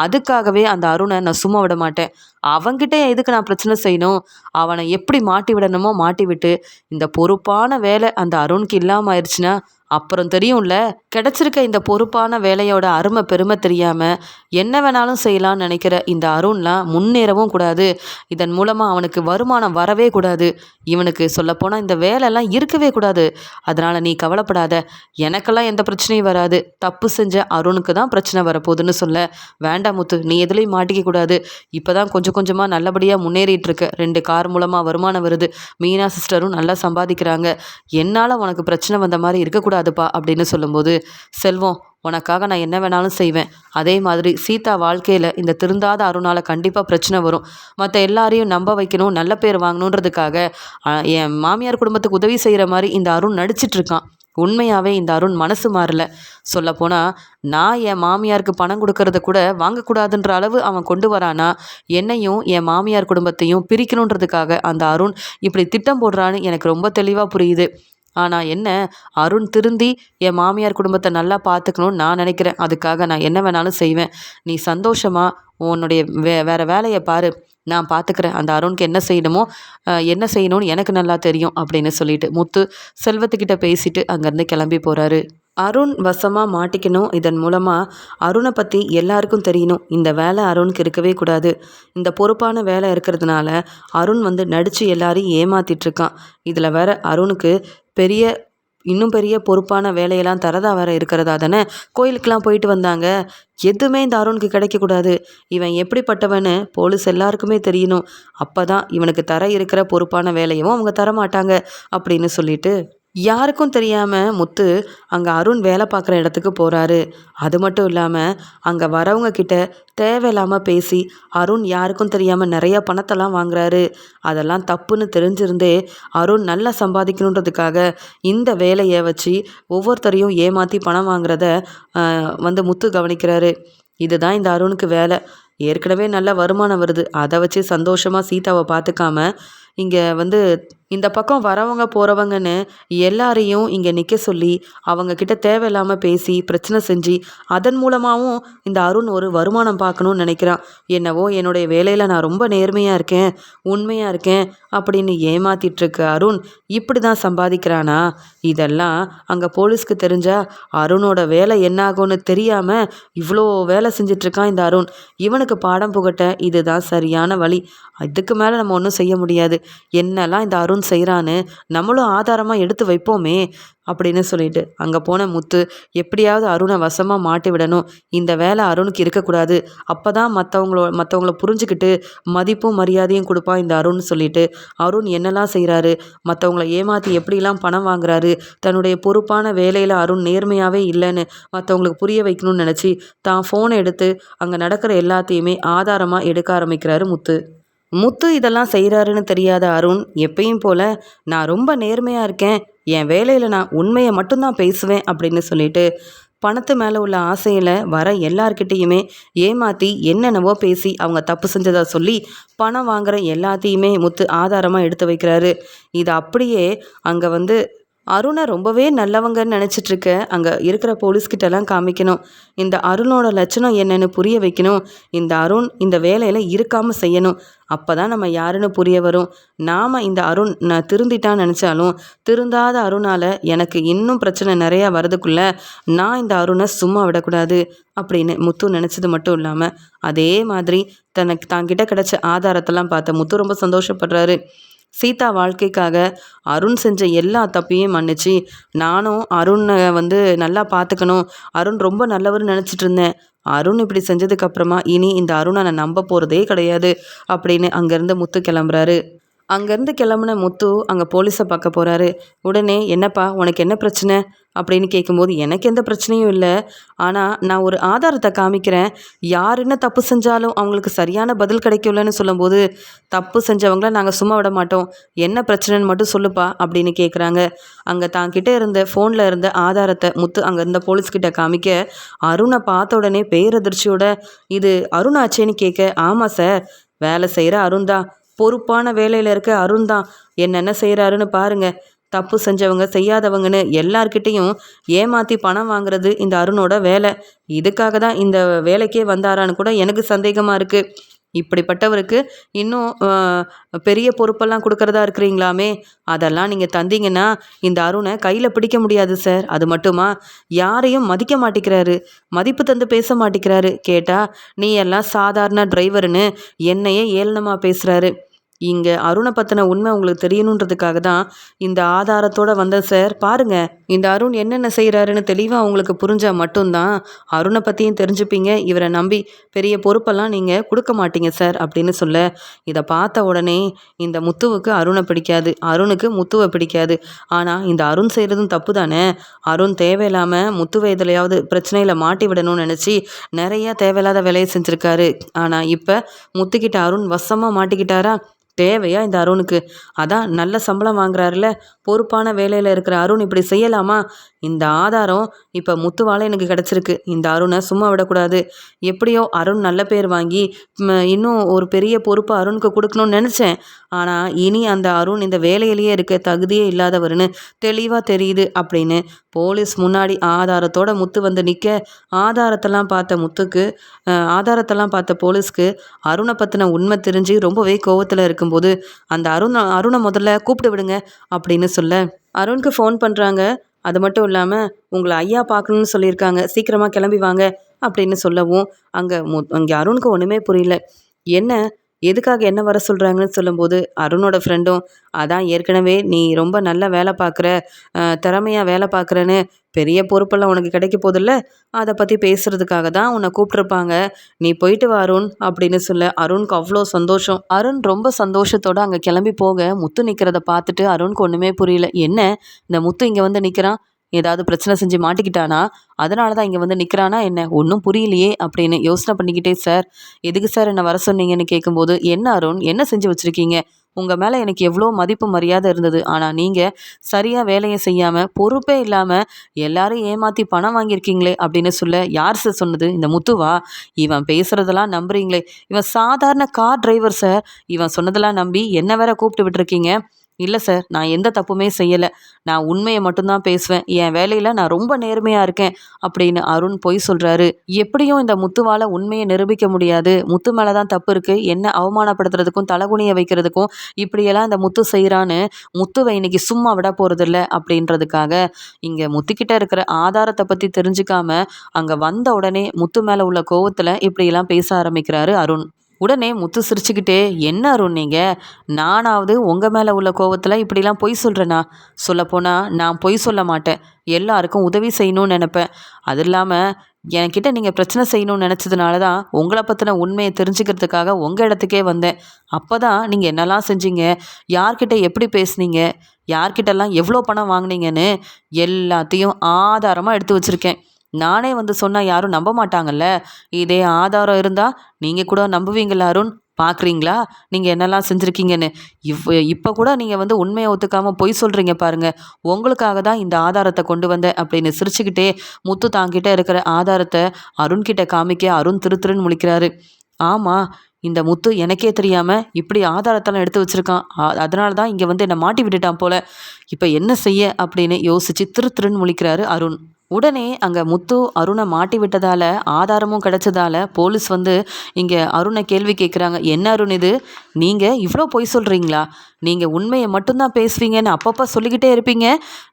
அதுக்காகவே அந்த அருணை நான் சும்மா விட மாட்டேன். அவன்கிட்ட எதுக்கு நான் பிரச்சனை செய்யணும்? அவனை எப்படி மாட்டி விடணுமோ மாட்டி விட்டு, இந்த பொறுப்பான வேலை அந்த அருணுக்கு இல்லாமல் ஆயிடுச்சுன்னா அப்புறம் தெரியும்ல. கிடைச்சிருக்க இந்த பொறுப்பான வேலையோட அருமை பெருமை தெரியாமல் என்ன வேணாலும் செய்யலாம்னு நினைக்கிற இந்த அருண்லாம் முன்னேறவும் கூடாது. இதன் மூலமாக அவனுக்கு வருமானம் வரவே கூடாது. இவனுக்கு சொல்லப்போனால் இந்த வேலைலாம் இருக்கவே கூடாது. அதனால் நீ கவலைப்படாத, எனக்கெல்லாம் எந்த பிரச்சனையும் வராது. தப்பு செஞ்ச அருணுக்கு தான் பிரச்சனை வரப்போகுதுன்னு சொல்ல, வேண்டாம் முத்து, நீ எதுலேயும் மாட்டிக்க கூடாது. இப்போ தான் கொஞ்சம் கொஞ்சமாக நல்லபடியாக முன்னேறிட்டு இருக்க. 2 கார் மூலமாக வருமானம் வருது. மீனா சிஸ்டரும் நல்லா சம்பாதிக்கிறாங்க. என்னால் உனக்கு பிரச்சனை வந்த மாதிரி இருக்கக்கூடாதுப்பா அப்படின்னு சொல்லும்போது, செல்வம் உனக்காக நான் என்ன வேணாலும் செய்வேன். அதே மாதிரி சீதா வாழ்க்கையில் இந்த திருந்தாத அருணால் கண்டிப்பாக பிரச்சனை வரும். மற்ற எல்லாரையும் நம்ப வைக்கணும், நல்ல பேர் வாங்கணுன்றதுக்காக என் மாமியார் குடும்பத்துக்கு உதவி செய்கிற மாதிரி இந்த அருண் நடிச்சிட்ருக்கான். உண்மையாகவே இந்த அருண் மனசு மாறல. சொல்லப்போனால் நான் என் மாமியாருக்கு பணம் கொடுக்கறத கூட வாங்கக்கூடாதுன்ற அளவு அவன் கொண்டு வரானா, என்னையும் என் மாமியார் குடும்பத்தையும் பிரிக்கணுன்றதுக்காக அந்த அருண் இப்படி திட்டம் போடுறான்னு எனக்கு ரொம்ப தெளிவாக புரியுது. ஆனால் என்ன, அருண் திருந்தி என் மாமியார் குடும்பத்தை நல்லா பார்த்துக்கணும்னு நான் நினைக்கிறேன். அதுக்காக நான் என்ன வேணாலும் செய்வேன். நீ சந்தோஷமாக உன்னுடைய வேறு வேலையை பாரு, நான் பார்த்துக்கிறேன். அந்த அருணுக்கு என்ன செய்யணுமோ என்ன செய்யணும்னு எனக்கு நல்லா தெரியும் அப்படின்னு சொல்லிட்டு முத்து செல்வத்துக்கிட்ட பேசிட்டு அங்கேருந்து கிளம்பி போகிறாரு. அருண் வசமாக மாட்டிக்கணும். இதன் மூலமாக அருணை பற்றி எல்லாருக்கும் தெரியணும். இந்த வேலை அருணுக்கு இருக்கவே கூடாது. இந்த பொறுப்பான வேலை இருக்கிறதுனால அருண் நடித்து எல்லாரையும் ஏமாத்திட்டுருக்கான். இதில் வேற அருணுக்கு பெரிய இன்னும் பெரிய பொறுப்பான வேலையெல்லாம் தரதா வேற இருக்கிறதா தானே. கோயிலுக்கெலாம் போயிட்டு வந்தாங்க. எதுவுமே இந்த அருணுக்கு கிடைக்கக்கூடாது. இவன் எப்படிப்பட்டவன்னு போலீஸ் எல்லாருக்குமே தெரியணும். அப்போ தான் இவனுக்கு தர இருக்கிற பொறுப்பான வேலையவும் அவங்க தரமாட்டாங்க அப்படின்னு சொல்லிட்டு யாருக்கும் தெரியாமல் முத்து அங்கே அருண் வேலை பார்க்குற இடத்துக்கு போகிறாரு. அது மட்டும் இல்லாமல் அங்கே வரவங்க கிட்ட தேவையில்லாமல் பேசி அருண் யாருக்கும் தெரியாமல் நிறைய பணத்தெல்லாம் வாங்குறாரு. அதெல்லாம் தப்புன்னு தெரிஞ்சிருந்தே அருண் நல்லா சம்பாதிக்கணுன்றதுக்காக இந்த வேலையை வச்சு ஒவ்வொருத்தரையும் ஏமாற்றி பணம் வாங்குறத முத்து கவனிக்கிறாரு. இதுதான் இந்த அருணுக்கு வேலை. ஏற்கனவே நல்ல வருமானம் வருது. அதை வச்சு சந்தோஷமாக சீதாவை பார்த்துக்காம இங்கே இந்த பக்கம் வரவங்க போகிறவங்கன்னு எல்லாரையும் இங்கே நிற்க சொல்லி அவங்கக்கிட்ட தேவையில்லாமல் பேசி பிரச்சனை செஞ்சு அதன் மூலமாகவும் இந்த அருண் ஒரு வருமானம் பார்க்கணுன்னு நினைக்கிறான். என்னவோ என்னுடைய வேலையில் நான் ரொம்ப நேர்மையாக இருக்கேன், உண்மையாக இருக்கேன் அப்படின்னு ஏமாத்திட்டுருக்க அருண் இப்படி தான் சம்பாதிக்கிறானா? இதெல்லாம் அங்கே போலீஸ்க்கு தெரிஞ்சால் அருணோட வேலை என்னாகும்னு தெரியாமல் இவ்வளோ வேலை செஞ்சிட்ருக்கான் இந்த அருண். இவனுக்கு பாடம் புகட்ட இதுதான் சரியான வழி. இதுக்கு மேலே நம்ம ஒன்றும் செய்ய முடியாது. என்னெல்லாம் இந்த அருண் செய்கிறான்னு நம்மளும் ஆதாரமாக எடுத்து வைப்போமே அப்படின்னு சொல்லிட்டு அங்கே போன முத்து எப்படியாவது அருணை வசமாக மாட்டி விடணும். இந்த வேலை அருணுக்கு இருக்கக்கூடாது. அப்போ தான் மற்றவங்கள புரிஞ்சுக்கிட்டு மதிப்பும் மரியாதையும் கொடுப்பான் இந்த அருண் சொல்லிட்டு அருண் என்னெல்லாம் செய்கிறாரு, மற்றவங்கள ஏமாற்றி எப்படிலாம் பணம் வாங்குறாரு, தன்னுடைய பொறுப்பான வேலையில் அருண் நேர்மையாகவே இல்லைன்னு மற்றவங்களுக்கு புரிய வைக்கணும்னு நினச்சி தான் ஃபோனை எடுத்து அங்கே நடக்கிற எல்லாத்தையுமே ஆதாரமாக எடுக்க ஆரம்பிக்கிறாரு முத்து. முத்து இதெல்லாம் செய்கிறாருன்னு தெரியாத அருண் எப்பயும் போல் நான் ரொம்ப நேர்மையாக இருக்கேன், என் வேலையில் நான் உண்மையை மட்டும்தான் பேசுவேன் அப்படின்னு சொல்லிட்டு பணத்து மேலே உள்ள ஆசையில் வர எல்லார்கிட்டேயுமே ஏமாற்றி என்னென்னவோ பேசி அவங்க தப்பு செஞ்சதாக சொல்லி பணம் வாங்குகிற எல்லாத்தையுமே முத்து ஆதாரமாக எடுத்து வைக்கிறாரு. இது அப்படியே அங்கே அருணை ரொம்பவே நல்லவங்கன்னு நினச்சிட்டு இருக்க அங்கே இருக்கிற போலீஸ்கிட்டலாம் காமிக்கணும். இந்த அருணோட லட்சணம் என்னன்னு புரிய வைக்கணும். இந்த அருண் இந்த வேலையில் இருக்காமல் செய்யணும். அப்போ தான் நம்ம யாருன்னு புரிய வரும். நாம் இந்த அருண் நான் திருந்திட்டான்னு நினச்சாலும் திருந்தாத அருணால் எனக்கு இன்னும் பிரச்சனை நிறையா வரதுக்குள்ள நான் இந்த அருணை சும்மா விடக்கூடாது அப்படின்னு முத்து நினச்சது மட்டும் இல்லாமல் அதே மாதிரி தனக்கு தாங்கிட்ட கிடைச்ச ஆதாரத்தெல்லாம் பார்த்த முத்து ரொம்ப சந்தோஷப்படுறாரு. சீதா வாழ்க்கைக்காக அருண் செஞ்ச எல்லா தப்பையும் மன்னிச்சு நானும் அருணை நல்லா பார்த்துக்கணும், அருண் ரொம்ப நல்லவர்னு நினச்சிட்டு இருந்தேன். அருண் இப்படி செஞ்சதுக்கப்புறமா இனி இந்த அருணை நான் நம்ப போகிறதே கிடையாது அப்படின்னு அங்கேருந்து முத்து கிளம்புறாரு. அங்கேருந்து கிளம்புன முத்து அங்கே போலீஸை பார்க்க போகிறாரு. உடனே என்னப்பா உனக்கு என்ன பிரச்சனை அப்படின்னு கேட்கும்போது எனக்கு எந்த பிரச்சனையும் இல்லை. ஆனால் நான் ஒரு ஆதாரத்தை காமிக்கிறேன். யார் என்ன தப்பு செஞ்சாலும் அவங்களுக்கு சரியான பதில் கிடைக்கலன்னு சொல்லும்போது தப்பு செஞ்சவங்கள நாங்கள் சும்மா விட மாட்டோம். என்ன பிரச்சனைன்னு மட்டும் சொல்லுப்பா அப்படின்னு கேட்குறாங்க. அங்கே தாங்கிட்ட இருந்த ஃபோனில் இருந்த ஆதாரத்தை முத்து அங்கே இருந்த போலீஸ்கிட்ட காமிக்க அருணை பார்த்த உடனே பேரதிர்ச்சியோட இது அருணாச்சேன்னு கேட்க ஆமாம் சார், வேலை செய்கிற அருண் தான், பொறுப்பான வேலையில் இருக்க அருண் தான். என்னென்ன செய்கிறாருன்னு பாருங்க. தப்பு செஞ்சவங்க செய்யாதவங்கன்னு எல்லார்கிட்டையும் ஏமாற்றி பணம் வாங்குறது இந்த அருணோட வேலை. இதுக்காக தான் இந்த வேலைக்கே வந்தாரான்னு கூட எனக்கு சந்தேகமாக இருக்குது. இப்படிப்பட்டவருக்கு இன்னும் பெரிய பொறுப்பெல்லாம் கொடுக்கறதா இருக்கிறீங்களாமே, அதெல்லாம் நீங்கள் தந்தீங்கன்னா இந்த அருணை கையில் பிடிக்க முடியாது சார். அது மட்டுமா, யாரையும் மதிக்க மாட்டேங்கிறாரு, மதிப்பு தந்து பேச மாட்டேங்கிறாரு. கேட்டால் நீ எல்லாம் சாதாரண டிரைவருன்னு என்னையே ஏளனமாக பேசுகிறாரு. இங்கே அருணை பற்றின உண்மை உங்களுக்கு தெரியணுன்றதுக்காக தான் இந்த ஆதாரத்தோடு வந்தேன் சார். பாருங்கள், இந்த அருண் என்னென்ன செய்கிறாருன்னு தெளிவாக உங்களுக்கு புரிஞ்சால் மட்டும்தான் அருணை பற்றியும் தெரிஞ்சுப்பீங்க. இவரை நம்பி பெரிய பொறுப்பெல்லாம் நீங்கள் கொடுக்க மாட்டீங்க சார் அப்படின்னு சொல்ல, இதை பார்த்த உடனே இந்த முத்துவுக்கு அருணை பிடிக்காது, அருணுக்கு முத்துவை பிடிக்காது. ஆனால் இந்த அருண் செய்கிறதும் தப்பு தானே. அருண் தேவையில்லாமல் முத்துவை எதுலையாவது பிரச்சனையில் மாட்டி விடணும்னு நினச்சி நிறையா தேவையில்லாத வேலையை செஞ்சுருக்காரு. ஆனால் இப்போ முத்துக்கிட்ட அருண் வசமாக மாட்டிக்கிட்டாரா? தேவையா இந்த அருணுக்கு? அதான் நல்ல சம்பளம் வாங்குறாருல, பொறுப்பான வேலையில் இருக்கிற அருண் இப்படி செய்யலாமா? இந்த ஆதாரம் இப்போ முத்துவால் எனக்கு கிடச்சிருக்கு. இந்த அருணை சும்மா விடக்கூடாது. எப்படியோ அருண் நல்ல பேர் வாங்கி இன்னும் ஒரு பெரிய பொறுப்பு அருணுக்கு கொடுக்கணும்னு நினச்சேன். ஆனால் இனி அந்த அருண் இந்த வேலையிலேயே இருக்க தகுதியே இல்லாதவர்னு தெளிவாக தெரியுது அப்படின்னு போலீஸ் முன்னாடி ஆதாரத்தோட முத்து நிற்க, ஆதாரத்தெல்லாம் பார்த்த போலீஸ்க்கு அருணை பற்றின உண்மை தெரிஞ்சு ரொம்பவே கோவத்தில் இருக்கும்போது அந்த அருணை முதல்ல கூப்பிட்டு விடுங்க அப்படின்னு சொல்ல அருணுக்கு ஃபோன் பண்ணுறாங்க. அது மட்டும் இல்லாமல் உங்களை ஐயா பார்க்கணுன்னு சொல்லியிருக்காங்க, சீக்கிரமாக கிளம்பி வாங்க அப்படின்னு சொல்லவும் அங்கே அருணுக்கு ஒன்றுமே புரியல. என்ன எதுக்காக என்ன வர சொல்கிறாங்கன்னு சொல்லும்போது அருணோட ஃப்ரெண்டும் அதான் ஏற்கனவே நீ ரொம்ப நல்ல வேலை பார்க்குற, திறமையாக வேலை பார்க்குறேன்னு பெரிய பொறுப்பெல்லாம் உனக்கு கிடைக்க போதில்ல, அதை பற்றி பேசுகிறதுக்காக தான் உன்னை கூப்பிட்ருப்பாங்க, நீ போயிட்டு வா அருண் அப்படின்னு சொல்ல அருணுக்கு அவ்வளோ சந்தோஷம். அருண் ரொம்ப சந்தோஷத்தோடு அங்கே கிளம்பி போக முத்து நிற்கிறத பார்த்துட்டு அருணுக்கு ஒன்றுமே புரியல. என்ன இந்த முத்து இங்கே நிற்கிறான், ஏதாவது பிரச்சனை செஞ்சு மாட்டிக்கிட்டானா, அதனால தான் இங்கே நிற்கிறானா என்ன, ஒன்றும் புரியலையே அப்படின்னு யோசனை பண்ணிக்கிட்டே சார் எதுக்கு சார் என்னை வர சொன்னீங்கன்னு கேட்கும்போது என்ன அருண் என்ன செஞ்சு வச்சுருக்கீங்க, உங்கள் மேலே எனக்கு எவ்வளோ மதிப்பு மரியாதை இருந்தது, ஆனால் நீங்கள் சரியாக வேலையை செய்யாமல் பொறுப்பே இல்லாமல் எல்லாரும் ஏமாற்றி பணம் வாங்கியிருக்கீங்களே அப்படின்னு சொல்ல யார் சார் சொன்னது, இந்த முத்துவா, இவன் பேசுகிறதெல்லாம் நம்புறீங்களே, இவன் சாதாரண கார் டிரைவர் சார், இவன் சொன்னதெல்லாம் நம்பி என்ன வேற கூப்பிட்டு விட்டுருக்கீங்க. இல்லை சார், நான் எந்த தப்புமே செய்யலை, நான் உண்மையை மட்டும்தான் பேசுவேன், என் வேலையில் நான் ரொம்ப நேர்மையாக இருக்கேன் அப்படின்னு அருண் பொய் சொல்கிறாரு. எப்படியும் இந்த முத்துவால் உண்மையை நிரூபிக்க முடியாது, முத்து மேலே தான் தப்பு இருக்குது, என்ன அவமானப்படுத்துறதுக்கும் தலகுனியை வைக்கிறதுக்கும் இப்படியெல்லாம் இந்த முத்து செய்கிறான்னு முத்துவை இன்னைக்கு சும்மா விட போகிறதில்ல அப்படின்றதுக்காக இங்கே முத்துக்கிட்ட இருக்கிற ஆதாரத்தை பற்றி தெரிஞ்சுக்காம அங்கே வந்த உடனே முத்து மேலே உள்ள கோவத்தில் இப்படியெல்லாம் பேச ஆரம்பிக்கிறாரு அருண். உடனே முத்து சிரிச்சுக்கிட்டே என்ன அருண் நீங்கள், நானாவது உங்கள் மேலே உள்ள கோவத்தில் இப்படிலாம் பொய் சொல்கிறேனா, சொல்லப்போனால் நான் பொய் சொல்ல மாட்டேன், எல்லாருக்கும் உதவி செய்யணும்னு நினப்பேன், அது இல்லாமல் என்கிட்ட நீங்கள் பிரச்சனை செய்யணும்னு நினச்சதுனால தான் உங்களை பற்றின உண்மையை தெரிஞ்சுக்கிறதுக்காக உங்கள் இடத்துக்கே வந்தேன். அப்போ தான் நீங்கள் என்னெல்லாம் செஞ்சீங்க, யார்கிட்ட எப்படி பேசுனீங்க, யார்கிட்டெல்லாம் எவ்வளோ பணம் வாங்கினீங்கன்னு எல்லாத்தையும் ஆதாரமாக எடுத்து வச்சுருக்கேன். நானே சொன்னால் யாரும் நம்ப மாட்டாங்கல்ல, இதே ஆதாரம் இருந்தால் நீங்கள் கூட நம்புவீங்களா அருண், பார்க்குறீங்களா நீங்கள் என்னெல்லாம் செஞ்சுருக்கீங்கன்னு. இப்போ கூட நீங்கள் உண்மையை ஒத்துக்காமல் பொய் சொல்கிறீங்க பாருங்கள், உங்களுக்காக தான் இந்த ஆதாரத்தை கொண்டு வந்தேன் அப்படின்னு சிரிச்சுக்கிட்டே முத்து தாங்கிட்ட இருக்கிற ஆதாரத்தை அருண்கிட்ட காமிக்க அருண் திருன்னு முழிக்கிறாரு. ஆமாம், இந்த முத்து எனக்கே தெரியாம இப்படி ஆதாரத்தெல்லாம் எடுத்து வச்சிருக்கான். அதனால தான் இங்க வந்து என்ன மாட்டி விட்டுட்டான் போல. இப்ப என்ன செய்ய அப்படின்னு யோசிச்சு திரு திருன்னு முழிக்கிறாரு அருண். உடனே அங்க முத்து அருணை மாட்டி விட்டதால ஆதாரமும் கிடைச்சதால போலீஸ் வந்து இங்க அருணை கேள்வி கேட்குறாங்க. என்ன அருண் இது? நீங்க இவ்வளோ பொய் சொல்றீங்களா? நீங்க உண்மையை மட்டும்தான் பேசுவீங்கன்னு அப்பப்போ சொல்லிக்கிட்டே இருப்பீங்க.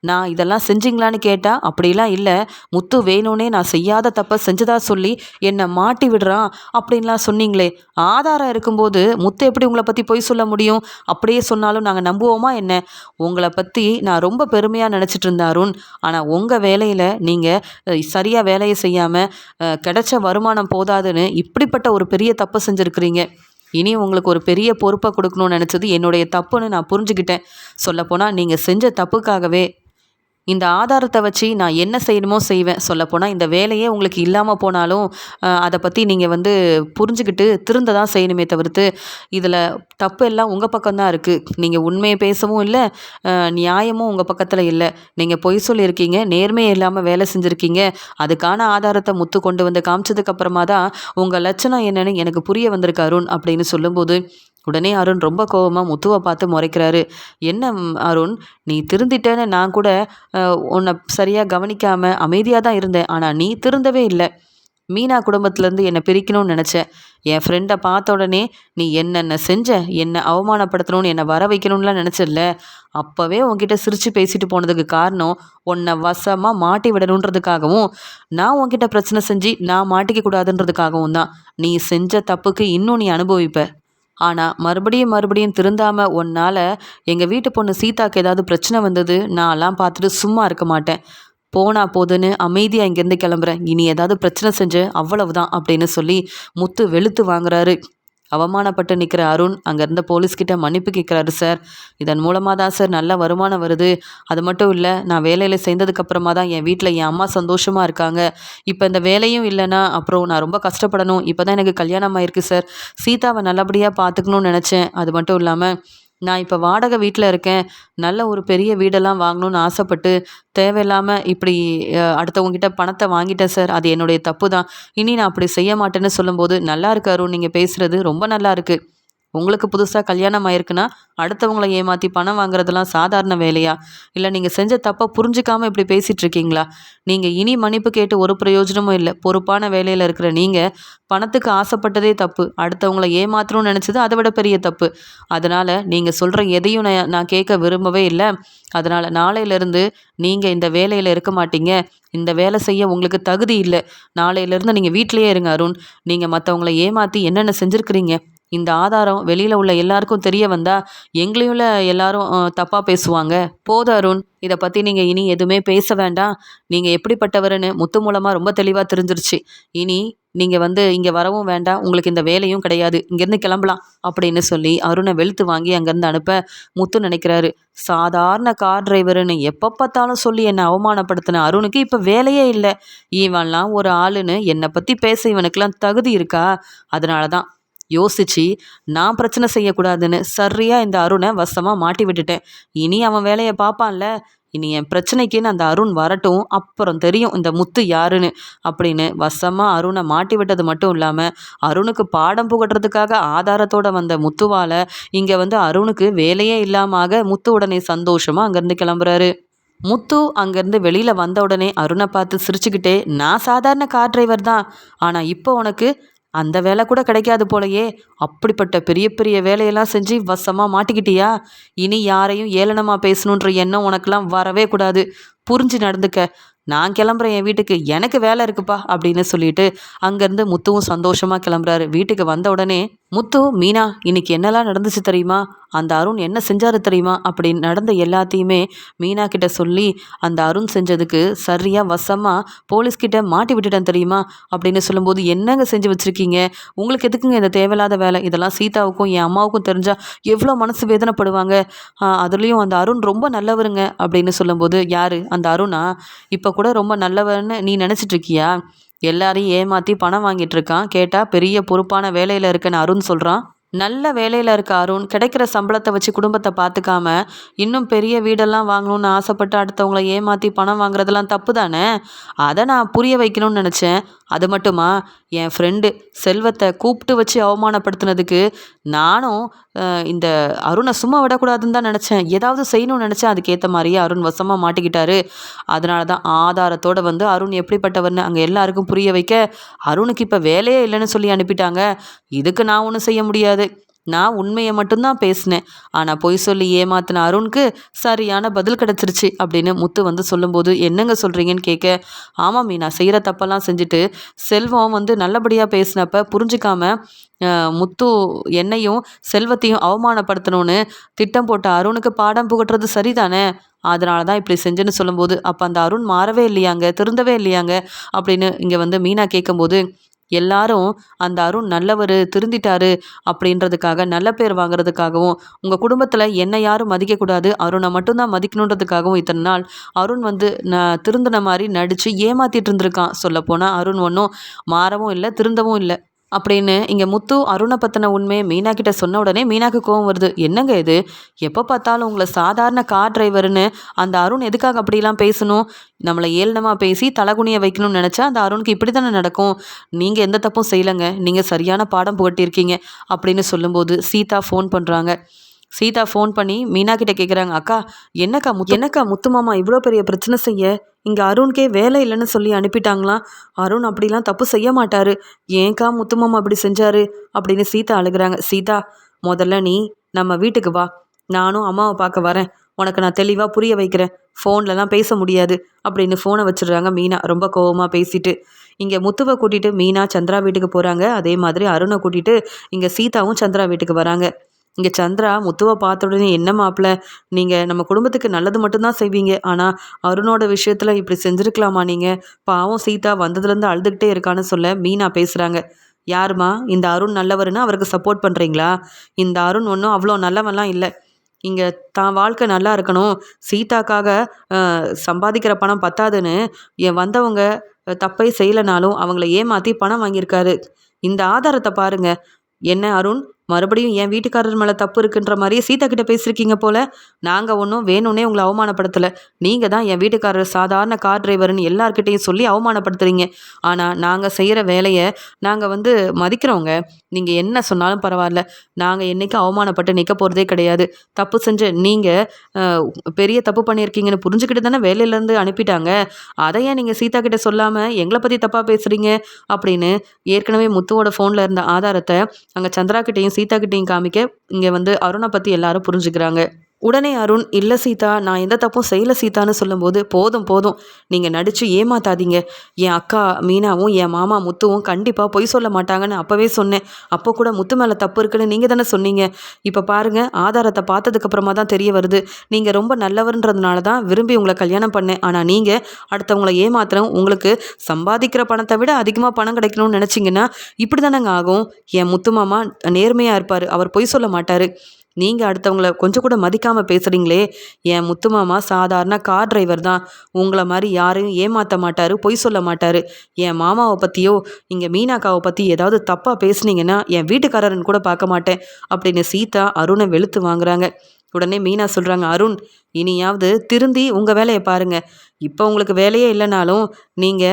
நான் இதெல்லாம் செஞ்சீங்களான்னு கேட்டா அப்படிலாம் இல்லை. முத்து வேணும்னே நான் செய்யாத தப்பை செஞ்சதா சொல்லி என்னை மாட்டி விடுறான் அப்படின்லாம் சொன்னீங்களே. ஆதாரம் இருக்கும்போது முத்து எப்படி உங்களை பற்றி பொய் சொல்ல முடியும்? அப்படியே சொன்னாலும் நாங்கள் நம்புவோமா என்ன? உங்களை பற்றி நான் ரொம்ப பெருமையாக நினச்சிட்டு இருந்தேன் அருண். ஆனால் உங்கள் வேலையில் நீங்கள் சரியாக வேலையை செய்யாமல் கிடைச்ச வருமானம் போதாதுன்னு இப்படிப்பட்ட ஒரு பெரிய தப்பு செஞ்சுருக்கிறீங்க. இனி உங்களுக்கு ஒரு பெரிய பொறுப்பை கொடுக்கணும்னு நினச்சது என்னுடைய தப்புன்னு நான் புரிஞ்சுக்கிட்டேன். சொல்லப்போனால் நீங்கள் செஞ்ச தப்புக்காகவே இந்த ஆதாரத்தை வச்சு நான் என்ன செய்யணுமோ செய்வேன். சொல்லப்போனால் இந்த வேலையே உங்களுக்கு இல்லாமல் போனாலும் அதை பற்றி நீங்கள் வந்து புரிஞ்சுக்கிட்டு திருந்த தான் செய்யணுமே தவிர்த்து இதில் தப்பு எல்லாம் உங்கள் பக்கம்தான் இருக்குது. நீங்கள் உண்மையை பேசவும் இல்லை, நியாயமும் உங்கள் பக்கத்தில் இல்லை. நீங்கள் பொய் சொல்லியிருக்கீங்க, நேர்மையே இல்லாமல் வேலை செஞ்சுருக்கீங்க. அதுக்கான ஆதாரத்தை முத்து கொண்டு வந்து காமிச்சதுக்கப்புறமா தான் உங்கள் லட்சணம் என்னன்னு எனக்கு புரிய வந்திருக்கு அருண் அப்படின்னு சொல்லும்போது உடனே அருண் ரொம்ப கோவமாக முத்துவை பார்த்து முறைக்கிறாரு. என்ன அருண், நீ திருந்திட்டேன்னு நான் கூட உன்னை சரியாக கவனிக்காமல் அமைதியாக தான் இருந்தேன். ஆனால் நீ திருந்தவே இல்லை. மீனா குடும்பத்துலேருந்து என்னை பிரிக்கணும்னு நினச்சேன். என் ஃப்ரெண்டை பார்த்த உடனே நீ என்னென்ன செஞ்ச, என்னை அவமானப்படுத்தணும்னு என்னை வர வைக்கணும்லாம் நினச்சிடல. அப்போவே உன்கிட்ட சிரித்து பேசிட்டு போனதுக்கு காரணம் உன்னை வசமாக மாட்டி விடணுன்றதுக்காகவும் நான் உன்கிட்ட பிரச்சனை செஞ்சு நான் மாட்டிக்க கூடாதுன்றதுக்காகவும் தான். நீ செஞ்ச தப்புக்கு இன்னும் நீ அனுபவிப்ப. ஆனால் மறுபடியும் திருந்தாமல் உன்னால் எங்கள் வீட்டு பொண்ணு சீதாக்கு ஏதாவது பிரச்சனை வந்தது நான்லாம் பார்த்துட்டு சும்மா இருக்க மாட்டேன். போனா போதுன்னு அமைதியாக இங்கேருந்து கிளம்புறேன். இனி ஏதாவது பிரச்சனை செஞ்சு அவ்வளவுதான் அப்படின்னு சொல்லி முத்து வெளுத்து வாங்குறாரு. அவமானப்பட்டு நிற்கிற அருண் அங்கேருந்த போலீஸ்கிட்ட மன்னிப்பு கேட்குறாரு. சார், இதன் மூலமாக தான் சார் நல்ல வருமானம் வருது. அது மட்டும் இல்லை, நான் வேலையில் சேர்ந்ததுக்கப்புறமா தான் என் வீட்டில் என் அம்மா சந்தோஷமாக இருக்காங்க. இப்போ இந்த வேலையும் இல்லைன்னா அப்புறம் நான் ரொம்ப கஷ்டப்படணும். இப்போ தான் எனக்கு கல்யாணம் ஆயிருக்கு சார். சீதாவை நல்லபடியாக பார்த்துக்கணும்னு நினச்சேன். அது மட்டும் இல்லாமல் நான் இப்போ வாடகை வீட்டில் இருக்கேன். நல்ல ஒரு பெரிய வீடெல்லாம் வாங்கணும்னு ஆசைப்பட்டு தேவையில்லாமல் இப்படி அடுத்தவங்ககிட்ட பணத்தை வாங்கிட்டேன் சார். அது என்னுடைய தப்பு தான். இனி நான் அப்படி செய்ய மாட்டேன்னு சொல்லும்போது, நல்லா இருக்கு அருண், நீங்கள் பேசுகிறது ரொம்ப நல்லா இருக்குது. உங்களுக்கு புதுசாக கல்யாணம் ஆயிருக்குன்னா அடுத்தவங்கள ஏமாற்றி பணம் வாங்குறதெல்லாம் சாதாரண வேலையா? இல்லை நீங்கள் செஞ்ச தப்பை புரிஞ்சிக்காமல் இப்படி பேசிகிட்டு இருக்கீங்களா? நீங்கள் இனி மன்னிப்பு கேட்டு ஒரு பிரயோஜனமும் இல்லை. பொறுப்பான வேலையில் இருக்கிற நீங்கள் பணத்துக்கு ஆசைப்பட்டதே தப்பு. அடுத்தவங்கள ஏமாற்றணும்னு நினச்சது அதை விட பெரிய தப்பு. அதனால் நீங்கள் சொல்கிற எதையும் நான் கேட்க விரும்பவே இல்லை. அதனால் நாளையிலேருந்து நீங்கள் இந்த வேலையில் இருக்க மாட்டீங்க. இந்த வேலை செய்ய உங்களுக்கு தகுதி இல்லை. நாளையிலேருந்து நீங்கள் வீட்டிலையே இருங்க அருண். நீங்கள் மற்றவங்கள ஏமாற்றி என்னென்ன செஞ்சுருக்கிறீங்க? இந்த ஆதாரம் வெளியில் உள்ள எல்லாருக்கும் தெரிய வந்தால் எங்களையும்ல எல்லாரும் தப்பாக பேசுவாங்க. போதும் அருண், இதை பற்றி நீங்கள் இனி எதுவுமே பேச வேண்டாம். நீங்கள் எப்படிப்பட்டவருன்னு முத்து மூலமாக ரொம்ப தெளிவாக தெரிஞ்சிருச்சு. இனி நீங்கள் வந்து இங்கே வரவும் வேண்டாம், உங்களுக்கு இந்த வேலையும் கிடையாது, இங்கேருந்து கிளம்பலாம் அப்படின்னு சொல்லி அருணை வெளுத்து வாங்கி அங்கேருந்து அனுப்ப முத்து நினைக்கிறாரு. சாதாரண கார் டிரைவருன்னு எப்போ பார்த்தாலும் சொல்லி என்னை அவமானப்படுத்தின அருணுக்கு இப்போ வேலையே இல்லை. இவன்லாம் ஒரு ஆளுன்னு என்னை பற்றி பேச இவனுக்கெல்லாம் தகுதி இருக்கா? அதனால தான் யோசிச்சு நான் பிரச்சனை செய்யக்கூடாதுன்னு சரியாக இந்த அருணை வசமாக மாட்டி விட்டுட்டேன். இனி அவன் வேலையை பார்ப்பான்ல. இனி என் பிரச்சனைக்குன்னு அந்த அருண் வரட்டும், அப்புறம் தெரியும் இந்த முத்து யாருன்னு அப்படின்னு வசமாக அருணை மாட்டி விட்டது மட்டும் இல்லாமல் அருணுக்கு பாடம் புகட்டுறதுக்காக ஆதாரத்தோடு வந்த முத்துவால் இங்கே வந்து அருணுக்கு வேலையே இல்லாமல் முத்து உடனே சந்தோஷமாக அங்கேருந்து கிளம்புறாரு. முத்து அங்கேருந்து வெளியில் வந்த உடனே அருணை பார்த்து சிரிச்சுக்கிட்டே, நான் சாதாரண கார் டிரைவர் தான், ஆனால் இப்போ உனக்கு அந்த வேலை கூட கிடைக்காது போலையே. அப்படிப்பட்ட பெரிய பெரிய வேலையெல்லாம் செஞ்சு வசமாக மாட்டிக்கிட்டியா? இனி யாரையும் ஏளனமாக பேசணுன்ற எண்ணம் உனக்கெல்லாம் வரவே கூடாது. புரிஞ்சு நடந்துக்க. நான் கிளம்புறேன் என் வீட்டுக்கு, எனக்கு வேலை இருக்குப்பா அப்படின்னு சொல்லிட்டு அங்கேருந்து முத்துவும் சந்தோஷமாக கிளம்புறாரு. வீட்டுக்கு வந்த உடனே முத்து, மீனா இன்னைக்கு என்னெல்லாம் நடந்துச்சு தெரியுமா? அந்த அருண் என்ன செஞ்சாரு தெரியுமா? அப்படின்னு நடந்த எல்லாத்தையுமே மீனா கிட்ட சொல்லி அந்த அருண் செஞ்சதுக்கு சரியாக வசமாக போலீஸ்கிட்ட மாட்டி விட்டுட்டேன் தெரியுமா அப்படின்னு சொல்லும்போது, என்னங்க செஞ்சு வச்சுருக்கீங்க? உங்களுக்கு எதுக்குங்க இந்த தேவையில்லாத வேலை? இதெல்லாம் சீதாவுக்கும் என் அம்மாவுக்கும் தெரிஞ்சால் எவ்வளோ மனசு வேதனைப்படுவாங்க. அதுலேயும் அந்த அருண் ரொம்ப நல்லவருங்க அப்படின்னு சொல்லும்போது, யார் அந்த அருணா? இப்போ கூட ரொம்ப நல்லவன்னு நீ நினச்சிட்டு இருக்கியா? எல்லாரையும் ஏமாற்றி பணம் வாங்கிட்டு இருக்கான். கேட்டால் பெரிய பொறுப்பான வேலையில் இருக்கேன்னு அருண் சொல்கிறான். நல்ல வேலையில இருக்க அருண் கிடைக்கிற சம்பளத்த வச்சு குடும்பத்த பார்த்துக்காம, இன்னும் பெரிய வீடெல்லாம் வாங்கணும்னு ஆசைப்பட்டு அடுத்தவங்கள ஏமாத்தி பணம் வாங்குறதெல்லாம் தப்பு தானே! அத நான் புரிய வைக்கணும்னு நெனச்சேன். அது மட்டுமா, என் ஃப்ரெண்டு செல்வத்த கூப்ட்டு வச்சு அவமானப்படுத்தினதுக்கு, நானும் இந்த அருண சும்மா விடக்கூடாதுன்னு தான் நெனச்சேன். ஏதாவது செய்யணும்னு நெனச்சேன். அதுக்கேத்த மாரியே அருண் வசமா மாட்டிக்கிட்டாரு. அதனால தான் ஆதாரத்தோட வந்து அருண் எப்படிப்பட்டவர்ன்னு அங்க எல்லாருக்கும் புரிய வைக்க, அருணுக்கு இப்ப வேலையே இல்லன்னு சொல்லி அனுப்பிட்டாங்க. இதுக்கு நான் ஒண்ணும் செய்ய முடியாது. நான் உண்மைய மட்டும் தான் பேசினேன். ஆனா பொய் சொல்லி ஏமாத்துன அருணுக்கு சரியான பதில் கிடைச்சிருச்சு அப்படின்னு முத்து வந்து சொல்லும்போது, என்னங்க சொல்றீங்கன்னு கேட்க, ஆமா மீனா செய்கிற தப்பெல்லாம் செஞ்சுட்டு செல்வம் வந்து நல்லபடியா பேசினப்ப புரிஞ்சுக்காம அ முத்து என்னையும் செல்வத்தையும் அவமானப்படுத்தணும்னு திட்டம் போட்ட அருணுக்கு பாடம் புகட்டுறது சரிதானே? அதனால தான் இப்படி செஞ்சேன்னு சொல்லும்போது, அப்ப அந்த அருண் மாறவே இல்லையாங்க? திருந்தவே இல்லையாங்க? அப்படின்னு இங்க வந்து மீனா கேட்கும்போது, எல்லாரும் அந்த அருண் நல்லவரு, திருந்திட்டாரு அப்படின்றதுக்காக, நல்ல பேர் வாங்குறதுக்காகவும், உங்க குடும்பத்தில என்ன யாரும் மதிக்கக்கூடாது, அருண மட்டும் தான் மதிக்கணுன்றதுக்காகவும் இத்தன நாள் அருண் வந்து திருந்துன மாரி நடிச்சு ஏமாத்திட்டு இருந்திருக்கான். சொல்லப்போனா அருண் ஒண்ணும் மாறவும் இல்ல, திருந்தவும் இல்ல. அப்படின்னு இங்க முத்து அருண பத்தின உண்மைய மீனா கிட்ட சொன்ன உடனே மீனாக்கு கோவம் வருது. என்னங்க இது? எப்ப பார்த்தாலும் உங்கள சாதாரண கார் டிரைவர்ன்னு அந்த அருண் எதுக்காக அப்படிலாம் பேசணும்? நம்மள ஏளனமா பேசி தலகுனிய வைக்கணும்னு நெனச்சா அந்த அருணுக்கு இப்படி தானே நடக்கும். நீங்க எந்த தப்பும் செய்யலங்க. நீங்க சரியான பாடம் புகட்டியிருக்கீங்க அப்படின்னு சொல்லும்போது சீதா ஃபோன் பண்றாங்க. சீதா ஃபோன் பண்ணி மீனா கிட்ட கேட்குறாங்க, அக்கா என்னக்கா முத்து மாமா இவ்வளோ பெரிய பிரச்சனை செய்ய, இங்கே அருணுக்கே வேலை இல்லைன்னு சொல்லி அனுப்பிட்டாங்களாம். அருண் அப்படிலாம் தப்பு செய்ய மாட்டாரு. ஏன்க்கா முத்து மாமா அப்படி செஞ்சாரு அப்படின்னு சீதா அழுகுறாங்க. சீதா, முதல்ல நீ நம்ம வீட்டுக்கு வா. நானும் அம்மாவை பார்க்க வரேன். உனக்கு நான் தெளிவாக புரிய வைக்கிறேன். ஃபோன்லலாம் பேச முடியாது அப்படின்னு ஃபோனை வச்சிடுறாங்க மீனா ரொம்ப கோவமாக பேசிட்டு. இங்கே முத்துவை கூட்டிட்டு மீனா சந்திரா வீட்டுக்கு போகிறாங்க. அதே மாதிரி அருணை கூட்டிட்டு இங்கே சீதாவும் சந்திரா வீட்டுக்கு வராங்க. இங்க சந்திரா முத்துவ பார்த்த உடனே, "என்ன மாப்ள, நீங்க நம்ம குடும்பத்துக்கு நல்லது மட்டும் தான் செய்வீங்க. ஆனா அருணோட விஷயத்துல இப்படி செஞ்சிருக்கலாமா நீங்க? பாவம் சீதா வந்ததுலேருந்து அழுதுகிட்டே இருக்கான்னு" சொல்ல மீனா பேசுறாங்க. "யாரும்மா இந்த அருண் நல்லவருன்னு அவருக்கு சப்போர்ட் பண்றீங்களா? இந்த அருண் ஒன்றும் அவ்வளோ நல்லவன்லாம் இல்ல. இங்க தான் வாழ்க்கை நல்லா இருக்கணும், சீதாக்காக சம்பாதிக்கிற பணம் பத்தாதுன்னு வந்தவங்க தப்பே செய்யலனாலும் அவங்கள ஏமாத்தி பணம் வாங்கியிருக்காரு. இந்த ஆதாரத்த பாருங்க." "என்ன அருண், மறுபடியும் என் வீட்டுக்காரர் மேல தப்பு இருக்குன்ற மாரியே சீதா கிட்ட பேசியிருக்கீங்க போல. நாங்க ஒண்ணும் வேணும்னே உங்கள அவமானப்படுத்தல. நீங்க தான் என் வீட்டுக்காரர் சாதாரண கார் டிரைவர்ன்னு எல்லார்கிட்டயும் சொல்லி அவமானப்படுத்துறீங்க. ஆனா நாங்க செய்யற வேலைய நாங்க வந்து மதிக்கிறோங்க. நீங்க என்ன சொன்னாலும் பரவால்ல. நாங்க என்னைக்கும் அவமானப்பட்டு நிக்க போறதே கிடையாது. தப்பு செஞ்ச நீங்க அ பெரிய தப்பு பண்ணியிருக்கீங்கன்னு புரிஞ்சுக்கிட்டு தானே வேலையிலேருந்து அனுப்பிட்டாங்க. அத ஏன் நீங்க சீதா கிட்ட சொல்லாம எங்கள பத்தி தப்பா பேசுறீங்க?" அப்படின்னு ஏற்கனவே முத்துவோட ஃபோன்ல இருந்த ஆதாரத்த அங்க சந்திரா கிட்டயும் சீதா கிட்டயும் காமிக்க, இங்க வந்து அருண பத்தி எல்லாரும் புரிஞ்சுக்கிறாங்க. உடனே அருண், "இல்ல சீதா, நான் எந்த தப்பும் செய்யல சீதான்னு" சொல்லும்போது, "போதும் போதும், நீங்க நடிச்சு ஏமாத்தாதீங்க. என் அக்கா மீனாவும் என் மாமா முத்துவும் கண்டிப்பா பொய் சொல்ல மாட்டாங்கன்னு அப்பவே சொன்னேன். அப்போ கூட முத்து மேல தப்பு இருக்குன்னு நீங்க தானே சொன்னீங்க. இப்ப பாருங்க, ஆதாரத்த பார்த்ததுக்கு அப்புறமா தான் தெரிய வருது. நீங்க ரொம்ப நல்லவர்ன்றதுனால தான் விரும்பி உங்கள கல்யாணம் பண்ணேன். ஆனா நீங்க அடுத்தவங்கள ஏமாத்துறோம், உங்களுக்கு சம்பாதிக்கிற பணத்த விட அதிகமா பணம் கிடைக்கணும்னு நெனச்சீங்கன்னா, இப்படி தானங்க ஆகும். என் முத்து மாமா நேர்மையா இருப்பாரு. அவர் பொய் சொல்ல மாட்டாரு. நீங்க அடுத்தவங்கள கொஞ்சம் கூட மதிக்காம பேசுறீங்களே! என் முத்து மாமா சாதாரண கார் டிரைவர் தான். உங்கள மாரி யாரையும் ஏமாத்த மாட்டாரு, பொய் சொல்ல மாட்டாரு. என் மாமாவ பத்தியோ, இங்க மீனாக்காவ பத்தி ஏதாவது தப்பா பேசுனீங்கன்னா, என் வீட்டுக்காரர்ன்னு கூட பார்க்க மாட்டேன்." அப்படின்னு சீதா அருண வெளுத்து வாங்குறாங்க. உடனே மீனா சொல்றாங்க, "அருண், இனியாவது திருந்தி உங்க வேலைய பாருங்க. இப்ப உங்களுக்கு வேலையே இல்லனாலும், நீங்க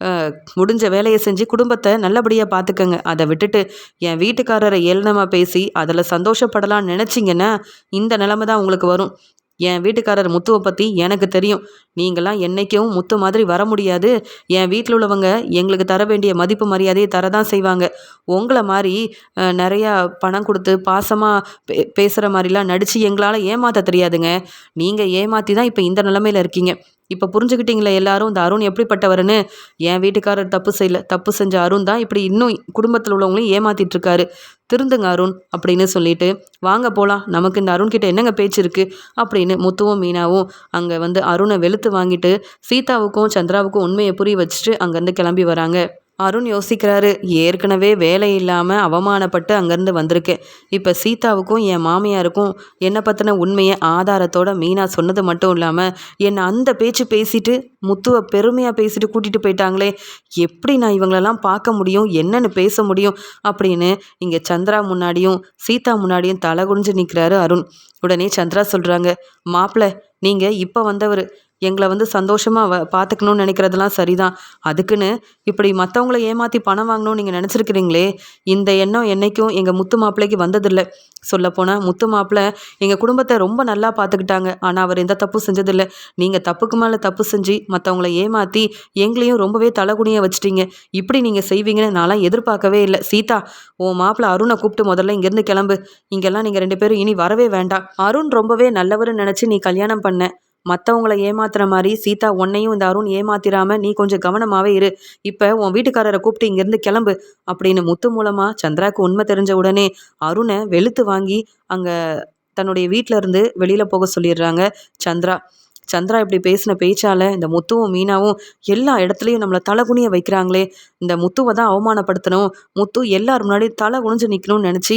அ முடிஞ்ச வேலைய செஞ்சு குடும்பத்த நல்லபடியா பார்த்துக்கங்க. அத விட்டுட்டு என் வீட்டுக்காரர ஏளனமா பேசி, அதுல சந்தோஷப்படலாம்னு நெனச்சீங்கன்னா, இந்த நெலைம தான் உங்களுக்கு வரும். என் வீட்டுக்காரர் முத்துவ பத்தி எனக்கு தெரியும். நீங்கலாம் என்னைக்கும் முத்து மாதிரி வர முடியாது. என் வீட்ல உள்ளவங்க எங்களுக்கு தர வேண்டிய மதிப்பு மரியாதைய தரதான் செய்வாங்க. உங்கள மாரி நெறையா பணம் குடுத்து பாசமா பேசுற மாரிலாம் நடிச்சு எங்களால ஏமாத்த தெரியாதுங்க. நீங்க ஏமாத்தி தான் இப்ப இந்த நிலைமையில இருக்கீங்க. இப்ப புரிஞ்சுக்கிட்டீங்களா எல்லாரும் இந்த அருண் எப்படிப்பட்டவருன்னு? என் வீட்டுக்காரர் தப்பு செய்யல. தப்பு செஞ்ச அருண் தான் இப்படி இன்னும் குடும்பத்துல உள்ளவங்களையும் ஏமாத்திட்டு இருக்காரு. திருந்துங்க அருண் அப்படின்னு சொல்லிட்டு, "வாங்க போலாம். நமக்கு இந்த அருண் கிட்ட என்னங்க பேச்சு இருக்கு?" அப்படின்னு முத்துவும் மீனாவும் அங்க வந்து அருண வெளுத்து வாங்கிட்டு, சீதாவுக்கும் சந்திராவுக்கும் உண்மைய புரிய வச்சுட்டு அங்கருந்து கிளம்பி வராங்க. அருண் யோசிக்கிறாரு. ஏற்கனவே வேலை இல்லாமல் அவமானப்பட்டு அங்கேருந்து வந்திருக்கேன். இப்போ சீதாவுக்கும் என் மாமியாருக்கும் என்னை பற்றின உண்மையை ஆதாரத்தோட மீனா சொன்னது மட்டும் இல்லாமல் என்னை அந்த பேச்சு பேசிட்டு முத்துவை பெருமையாக பேசிட்டு கூட்டிகிட்டு போயிட்டாங்களே, எப்படி நான் இவங்களெல்லாம் பார்க்க முடியும், என்னன்னு பேச முடியும் அப்படின்னு இங்கே சந்திரா முன்னாடியும் சீதா முன்னாடியும் தலை குனிஞ்சு நிற்கிறாரு அருண். உடனே சந்திரா சொல்கிறாங்க, மாப்பிள்ளை நீங்கள் இப்போ வந்தவர், எங்களை சந்தோஷமாக பார்த்துக்கணும்னு நினைக்கிறதெல்லாம் சரிதான். அதுக்குன்னு இப்படி மற்றவங்கள ஏமாற்றி பணம் வாங்கணும்னு நீங்கள் நினச்சிருக்கிறீங்களே, இந்த எண்ணம் என்றைக்கும் எங்கள் முத்து மாப்பிள்ளைக்கு வந்ததில்லை. சொல்லப்போனால் முத்து மாப்பிள்ளை எங்கள் குடும்பத்தை ரொம்ப நல்லா பார்த்துக்கிட்டாங்க. ஆனால் அவர் எந்த தப்பும் செஞ்சதில்லை. நீங்கள் தப்புக்கு மேலே தப்பு செஞ்சு மற்றவங்கள ஏமாற்றி எங்களையும் ரொம்பவே தலைகுனிய வச்சிட்டீங்க. இப்படி நீங்கள் செய்வீங்கன்னு நான்லாம் எதிர்பார்க்கவே இல்லை. சீதா, உன் மாப்பிள்ளை அருணை கூப்பிட்டு முதல்ல இங்கேருந்து கிளம்பு. இங்கெல்லாம் நீங்கள் 2 பேரும் இனி வரவே வேண்டாம். அருண் ரொம்பவே நல்லவர்னு நினச்சி நீ கல்யாணம் பண்ண. மற்றவங்கள ஏமாத்துற மாதிரி சீதா உன்னையும் இந்த அருண் ஏமாத்திராம நீ கொஞ்சம் கவனமாகவே இரு. இப்போ உன் வீட்டுக்காரரை கூப்பிட்டு இங்கேருந்து கிளம்பு அப்படின்னு முத்து மூலமாக சந்திராவுக்கு உண்மை தெரிஞ்ச உடனே அருணை வெளுத்து வாங்கி அங்கே தன்னுடைய வீட்டில இருந்து வெளியில் போக சொல்லிடுறாங்க சந்திரா. சந்திரா இப்படி பேசின பேச்சால் இந்த முத்துவும் மீனாவும் எல்லா இடத்துலையும் நம்மளை தலை குனிய வைக்கிறாங்களே, இந்த முத்துவை தான் அவமானப்படுத்தணும், முத்து எல்லார் முன்னாடியும் தலை குனிஞ்சு நிற்கணும்னு நினச்சி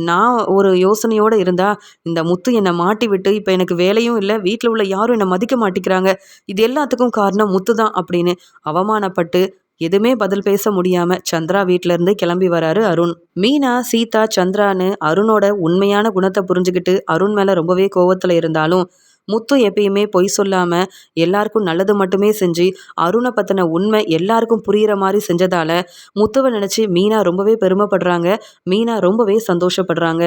நான் ஒரு யோசனையோடு இருந்தால் இந்த முத்து என்னை மாட்டி விட்டு இப்போ எனக்கு வேலையும் இல்லை, வீட்டில் உள்ள யாரும் என்னை மதிக்க மாட்டேங்கிறாங்க, இது எல்லாத்துக்கும் காரணம் முத்து தான் அப்படின்னு அவமானப்பட்டு எதுவுமே பதில் பேச முடியாம சந்திரா வீட்ல இருந்து கிளம்பி வராரு அருண். மீனா, சீதா, சந்திரான்னு அருணோட உண்மையான குணத்தை புரிஞ்சுக்கிட்டு அருண் மேல ரொம்பவே கோவத்துல இருந்தாலும் முத்து எப்பயுமே பொய் சொல்லாம எல்லாருக்கும் நல்லது மட்டுமே செஞ்சு அருணை பத்தின உண்மை எல்லாருக்கும் புரியிற மாதிரி செஞ்சதால முத்துவை நினைச்சு மீனா ரொம்பவே பெருமைப்படுறாங்க. மீனா ரொம்பவே சந்தோஷப்படுறாங்க.